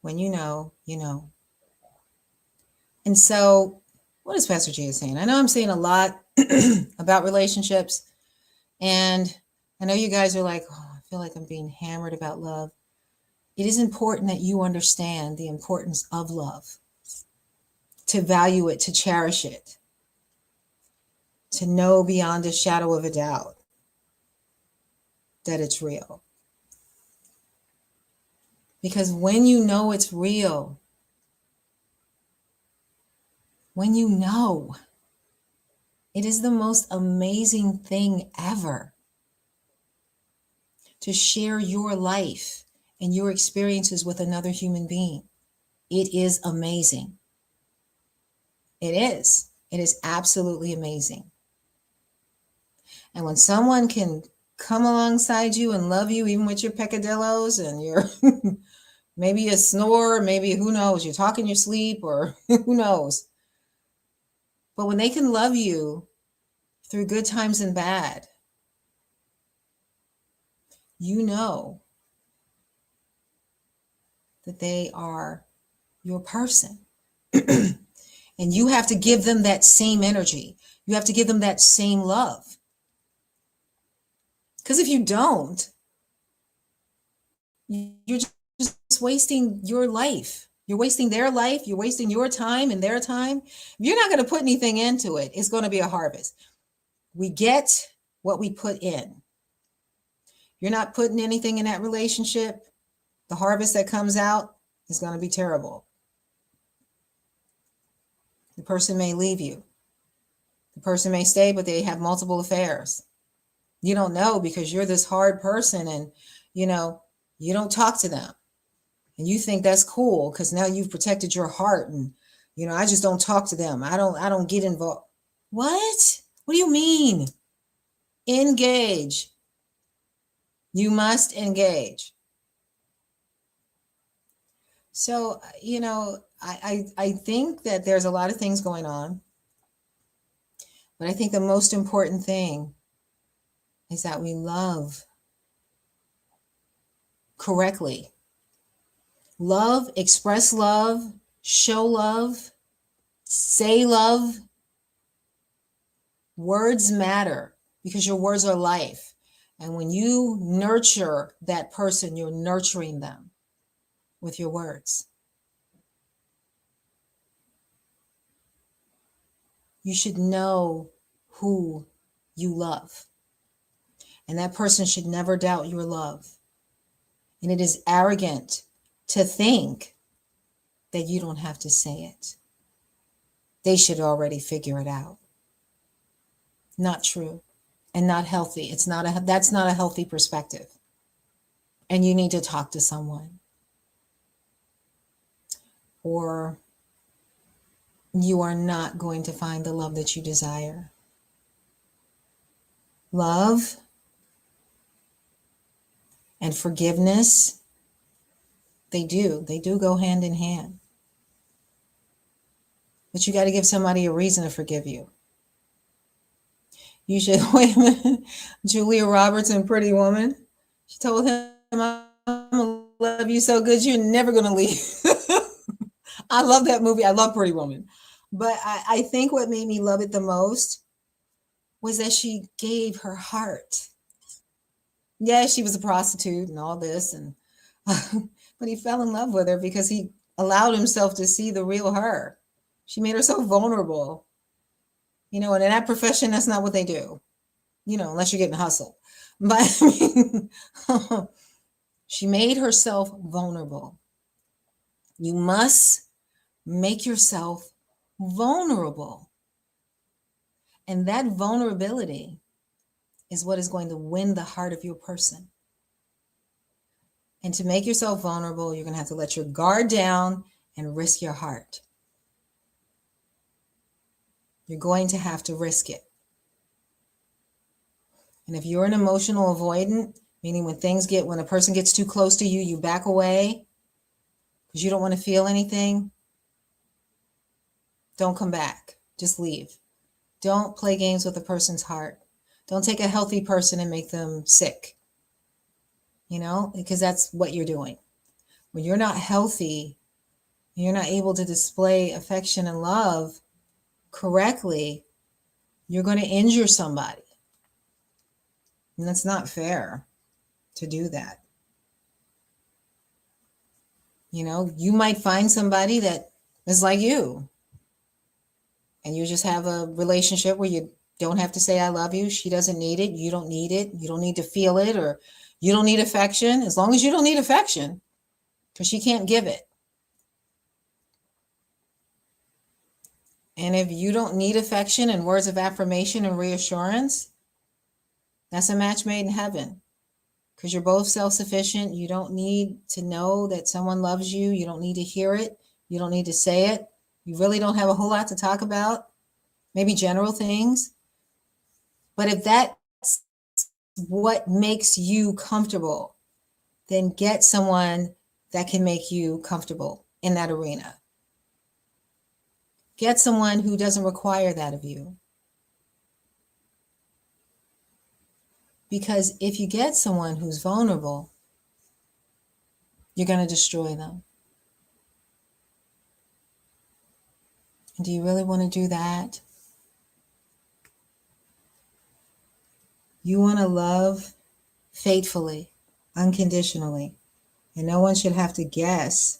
When you know, you know. And so, what is Pastor Gia saying? I know I'm saying a lot about relationships. And I know you guys are like, oh, I feel like I'm being hammered about love. It is important that you understand the importance of love, to value it, to cherish it, to know beyond a shadow of a doubt that it's real. Because when you know it's real, when you know, it is the most amazing thing ever to share your life and your experiences with another human being. It is amazing. It is. It is absolutely amazing. And when someone can come alongside you and love you, even with your peccadillos and your maybe a snore, maybe who knows, you talk in your sleep or who knows. But when they can love you through good times and bad, you know that they are your person. And you have to give them that same energy. You have to give them that same love. Because if you don't, you're just wasting your life. You're wasting their life. You're wasting your time and their time. If you're not going to put anything into it, it's going to be a harvest. We get what we put in. You're not putting anything in that relationship, the harvest that comes out is going to be terrible. The person may leave you. The person may stay, but they have multiple affairs. You don't know because you're this hard person and, you don't talk to them. And you think that's cool because now you've protected your heart and, I just don't talk to them. I don't get involved. What? What do you mean? Engage. You must engage. So, I think that there's a lot of things going on, but I think the most important thing is that we love correctly. Love, express love, show love, say love. Words matter because your words are life. And when you nurture that person, you're nurturing them with your words. You should know who you love. And that person should never doubt your love. And it is arrogant to think that you don't have to say it. They should already figure it out. Not true and not healthy. That's not a healthy perspective. And you need to talk to someone. Or you are not going to find the love that you desire. Love and forgiveness, they do go hand in hand. But you got to give somebody a reason to forgive you. You should, wait a minute, Julia Roberts in Pretty Woman, she told him, I'm going to love you so good, you're never going to leave. I love that movie. I love Pretty Woman. But I think what made me love it the most was that she gave her heart. Yeah, she was a prostitute and all this, and but he fell in love with her because he allowed himself to see the real her. She made her so vulnerable. And in that profession, that's not what they do, unless you're getting hustled. But she made herself vulnerable. You must make yourself vulnerable. And that vulnerability is what is going to win the heart of your person. And to make yourself vulnerable, you're going to have to let your guard down and risk your heart. You're going to have to risk it. And if you're an emotional avoidant, meaning when a person gets too close to you, you back away because you don't want to feel anything, don't come back. Just leave. Don't play games with a person's heart. Don't take a healthy person and make them sick. Because that's what you're doing. When you're not healthy, you're not able to display affection and love correctly, you're going to injure somebody. And that's not fair to do that. You might find somebody that is like you. And you just have a relationship where you don't have to say, I love you. She doesn't need it. You don't need it. You don't need to feel it, or you don't need affection. As long as you don't need affection, because she can't give it. And if you don't need affection and words of affirmation and reassurance, that's a match made in heaven, because you're both self-sufficient. You don't need to know that someone loves you. You don't need to hear it. You don't need to say it. You really don't have a whole lot to talk about, maybe general things. But if that's what makes you comfortable, then get someone that can make you comfortable in that arena. Get someone who doesn't require that of you. Because if you get someone who's vulnerable, you're going to destroy them. And do you really want to do that? You want to love faithfully, unconditionally, and no one should have to guess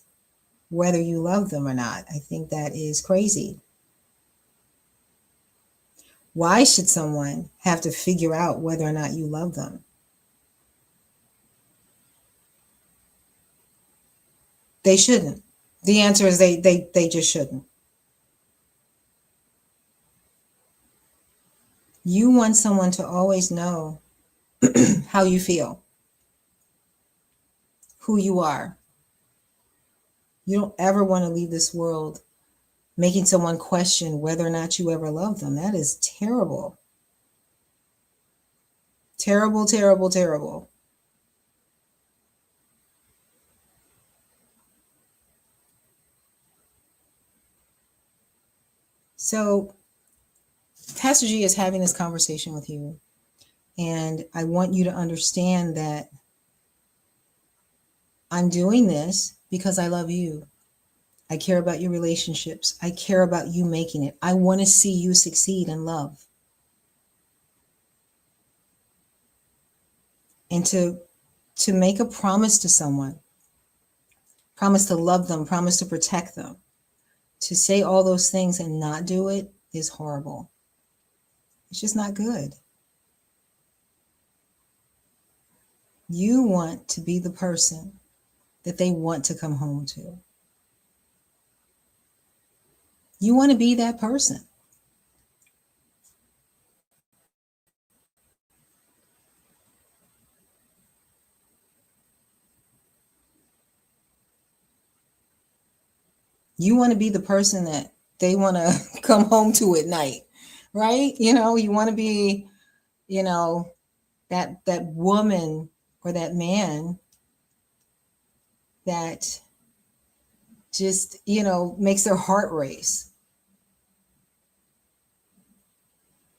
whether you love them or not. I think that is crazy. Why should someone have to figure out whether or not you love them? They shouldn't. The answer is they just shouldn't. You want someone to always know how you feel, who you are. You don't ever want to leave this world making someone question whether or not you ever loved them. That is terrible. Terrible, terrible, terrible. So Pastor G is having this conversation with you, and I want you to understand that I'm doing this because I love you. I care about your relationships. I care about you making it. I want to see you succeed in love. And to make a promise to someone, promise to love them, promise to protect them, to say all those things and not do it is horrible. It's just not good. You want to be the person that they want to come home to. You want to be that person. You want to be the person that they want to come home to at night, right? You want to be, that woman or that man that just, makes their heart race.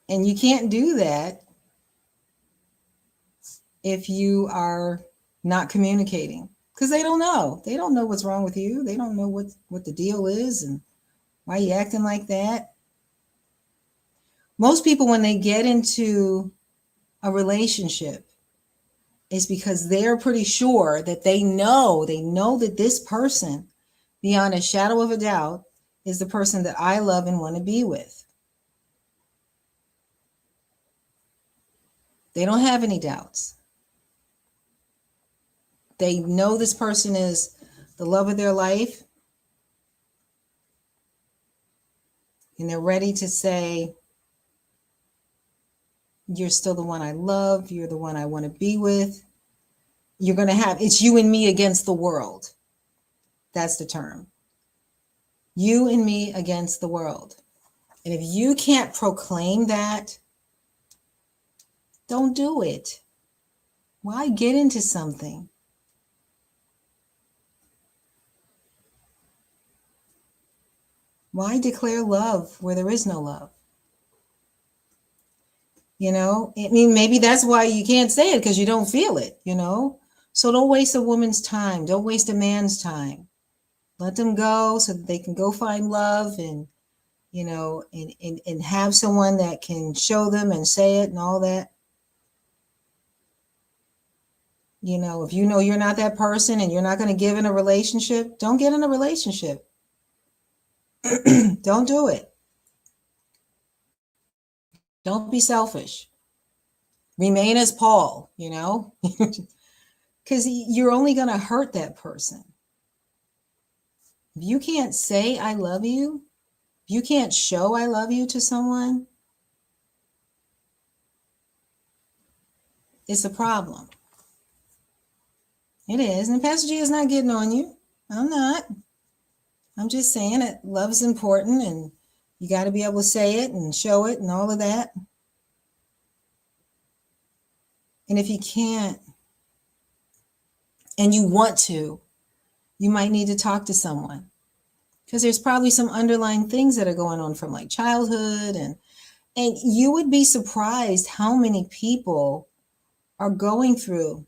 And you can't do that if you are not communicating, because they don't know. They don't know what's wrong with you. They don't know what the deal is and why you acting like that. Most people, when they get into a relationship, is because they're pretty sure that they know that this person, beyond a shadow of a doubt, is the person that I love and want to be with. They don't have any doubts. They know this person is the love of their life. And they're ready to say, you're still the one I love. You're the one I want to be with. You're going to have, it's you and me against the world. That's the term. You and me against the world. And if you can't proclaim that, don't do it. Why get into something? Why declare love where there is no love? Maybe that's why you can't say it, because you don't feel it, So don't waste a woman's time. Don't waste a man's time. Let them go so that they can go find love and, and have someone that can show them and say it and all that. If you know you're not that person and you're not going to give in a relationship, don't get in a relationship. Don't do it. Don't be selfish. Remain as Paul, because you're only going to hurt that person. If you can't say I love you, if you can't show I love you to someone, it's a problem. It is. And Pastor G is not getting on you. I'm not. I'm just saying that love is important and you got to be able to say it and show it and all of that. And if you can't and you want to, you might need to talk to someone because there's probably some underlying things that are going on from like childhood. And you would be surprised how many people are going through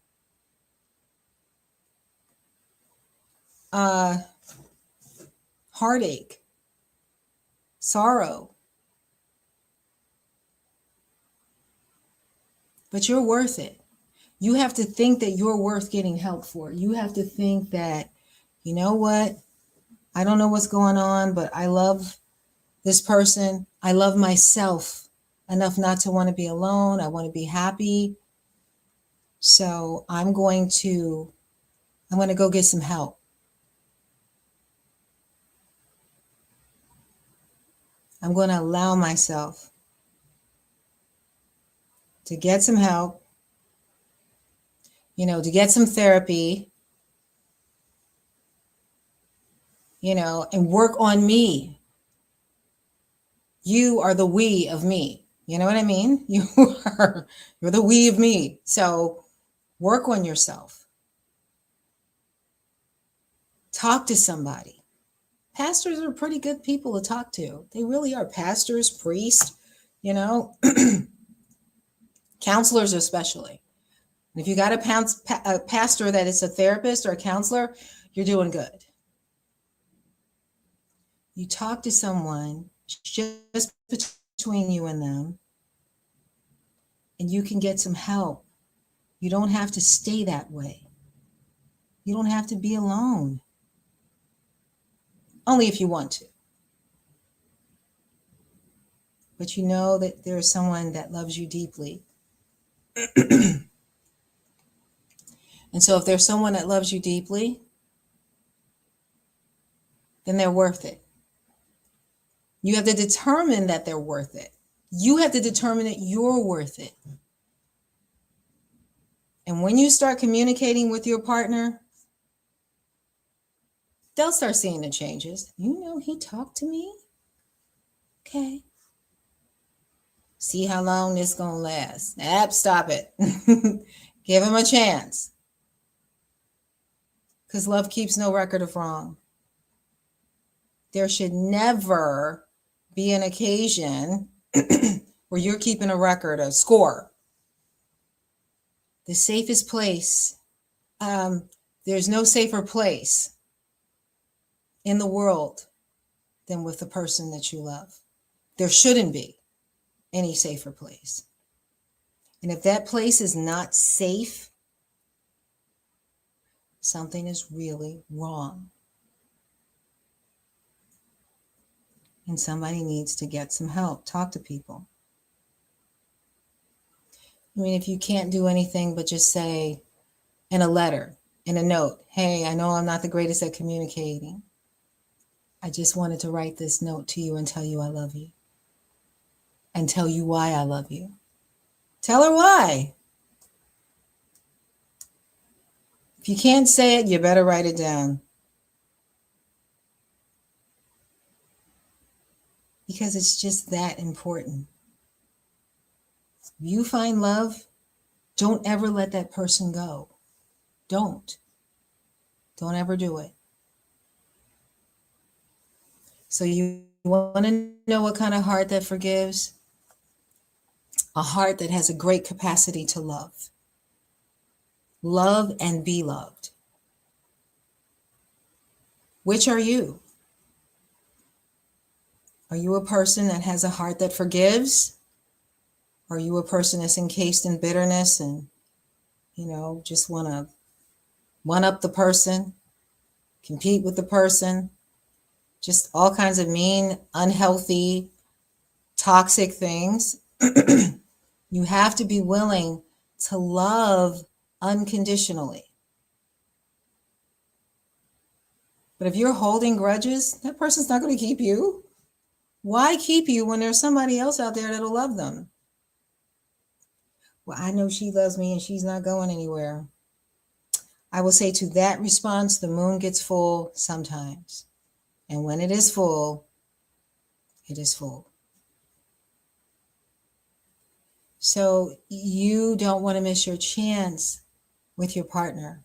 heartache, sorrow. But you're worth it. You have to think that you're worth getting help for. You have to think that, you know what? I don't know what's going on, but I love this person. I love myself enough not to want to be alone. I want to be happy. So I'm going to go get some help. I'm going to allow myself to get some help, to get some therapy, and work on me. You are the we of me. You know what I mean? You're the we of me. So work on yourself. Talk to somebody. Pastors are pretty good people to talk to. They really are. Pastors, priests, counselors especially. And if you got a pastor that is a therapist or a counselor, you're doing good. You talk to someone just between you and them, and you can get some help. You don't have to stay that way. You don't have to be alone. Only if you want to. But you know that there is someone that loves you deeply. And so if there's someone that loves you deeply, then they're worth it. You have to determine that they're worth it. You have to determine that you're worth it. And when you start communicating with your partner, they'll start seeing the changes. He talked to me. Okay. See how long this gonna last. Stop it. Give him a chance. Because love keeps no record of wrong. There should never be an occasion where you're keeping a record, a score. The safest place, there's no safer place in the world than with the person that you love. There shouldn't be any safer place. And if that place is not safe, something is really wrong. And somebody needs to get some help. Talk to people. If you can't do anything but just say in a letter, in a note, hey, I know I'm not the greatest at communicating. I just wanted to write this note to you and tell you I love you. And tell you why I love you. Tell her why. If you can't say it, you better write it down. Because it's just that important. If you find love, don't ever let that person go. Don't ever do it. So you want to know what kind of heart that forgives? A heart that has a great capacity to love. Love and be loved. Which are you? Are you a person that has a heart that forgives? Are you a person that's encased in bitterness and, just want to one-up the person, compete with the person, just all kinds of mean, unhealthy, toxic things? You have to be willing to love unconditionally. But if you're holding grudges, that person's not going to keep you. Why keep you when there's somebody else out there that'll love them? Well, I know she loves me and she's not going anywhere. I will say to that response, the moon gets full sometimes. And when it is full, it is full. So you don't want to miss your chance with your partner.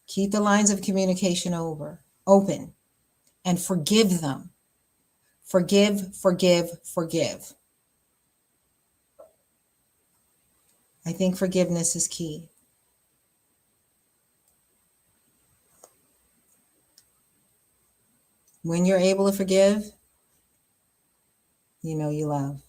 Keep the lines of communication open and forgive them. Forgive, forgive, forgive. I think forgiveness is key. When you're able to forgive, you know you love.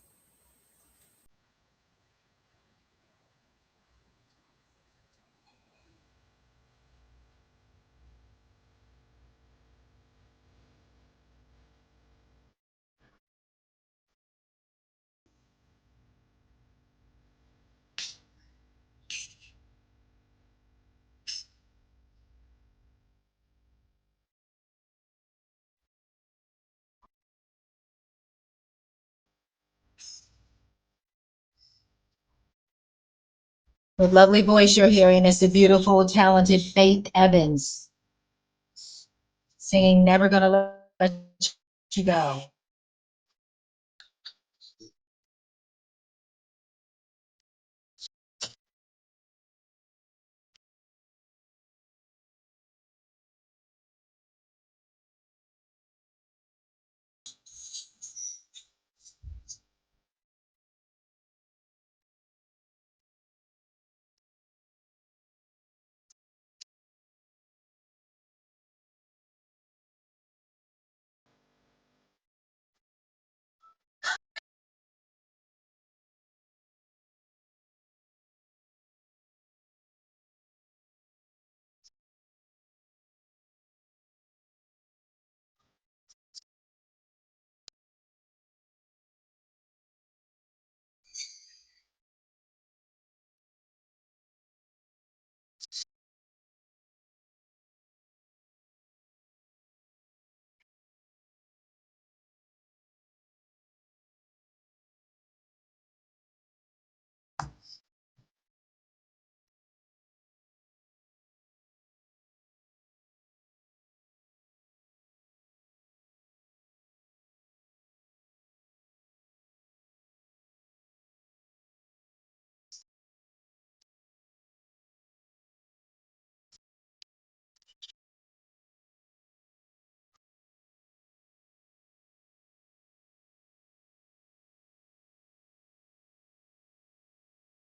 The lovely voice you're hearing is the beautiful, talented Faith Evans singing Never Gonna Let You Go.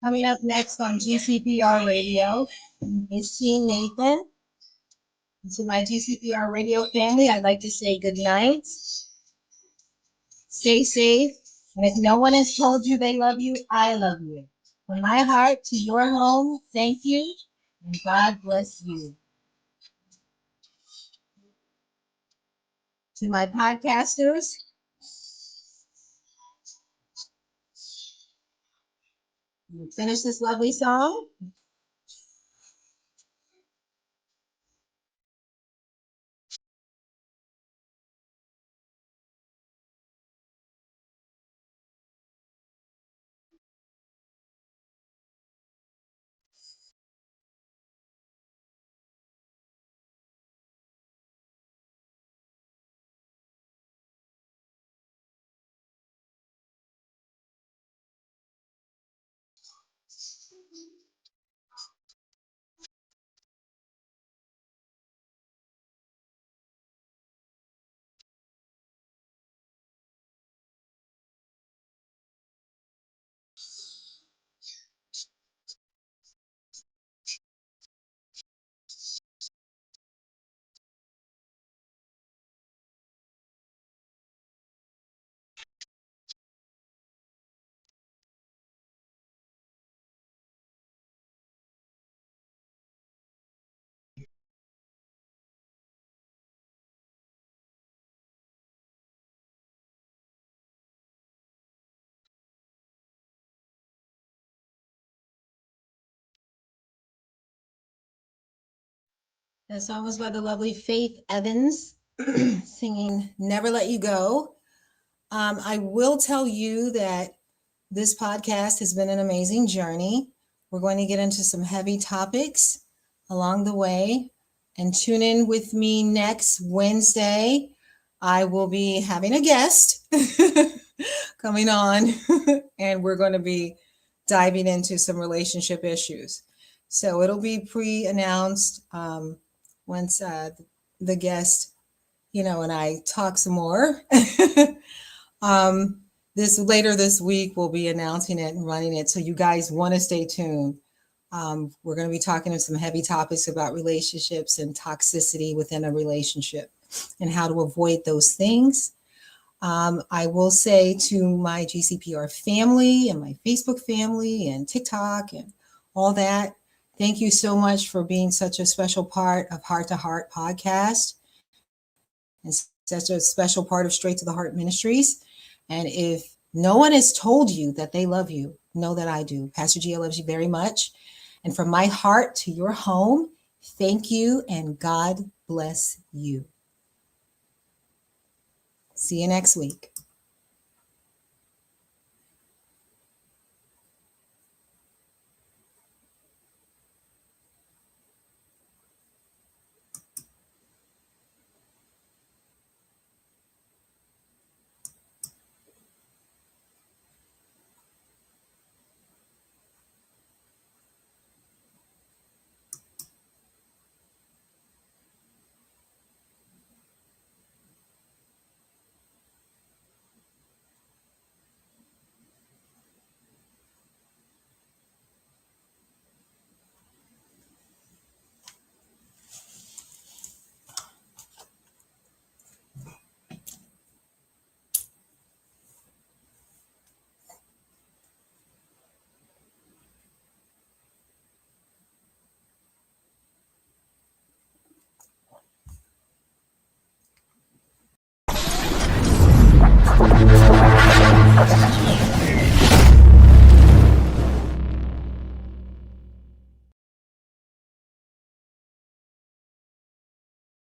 Coming up next on GCPR Radio is Teen Nathan. To my GCPR Radio family, I'd like to say good night. Stay safe. And if no one has told you they love you, I love you. From my heart to your home, thank you. And God bless you. To my podcasters, finish this lovely song. That song was by the lovely Faith Evans, singing Never Let You Go. I will tell you that this podcast has been an amazing journey. We're going to get into some heavy topics along the way, and tune in with me next Wednesday. I will be having a guest coming on, and we're going to be diving into some relationship issues. So it'll be pre-announced once the guest, and I talk some more. Later this week, we'll be announcing it and running it. So you guys want to stay tuned. We're going to be talking some heavy topics about relationships and toxicity within a relationship and how to avoid those things. I will say to my GCPR family and my Facebook family and TikTok and all that, thank you so much for being such a special part of Heart to Heart podcast and such a special part of Straight to the Heart Ministries. And if no one has told you that they love you, know that I do. Pastor Gia loves you very much. And from my heart to your home, thank you and God bless you. See you next week.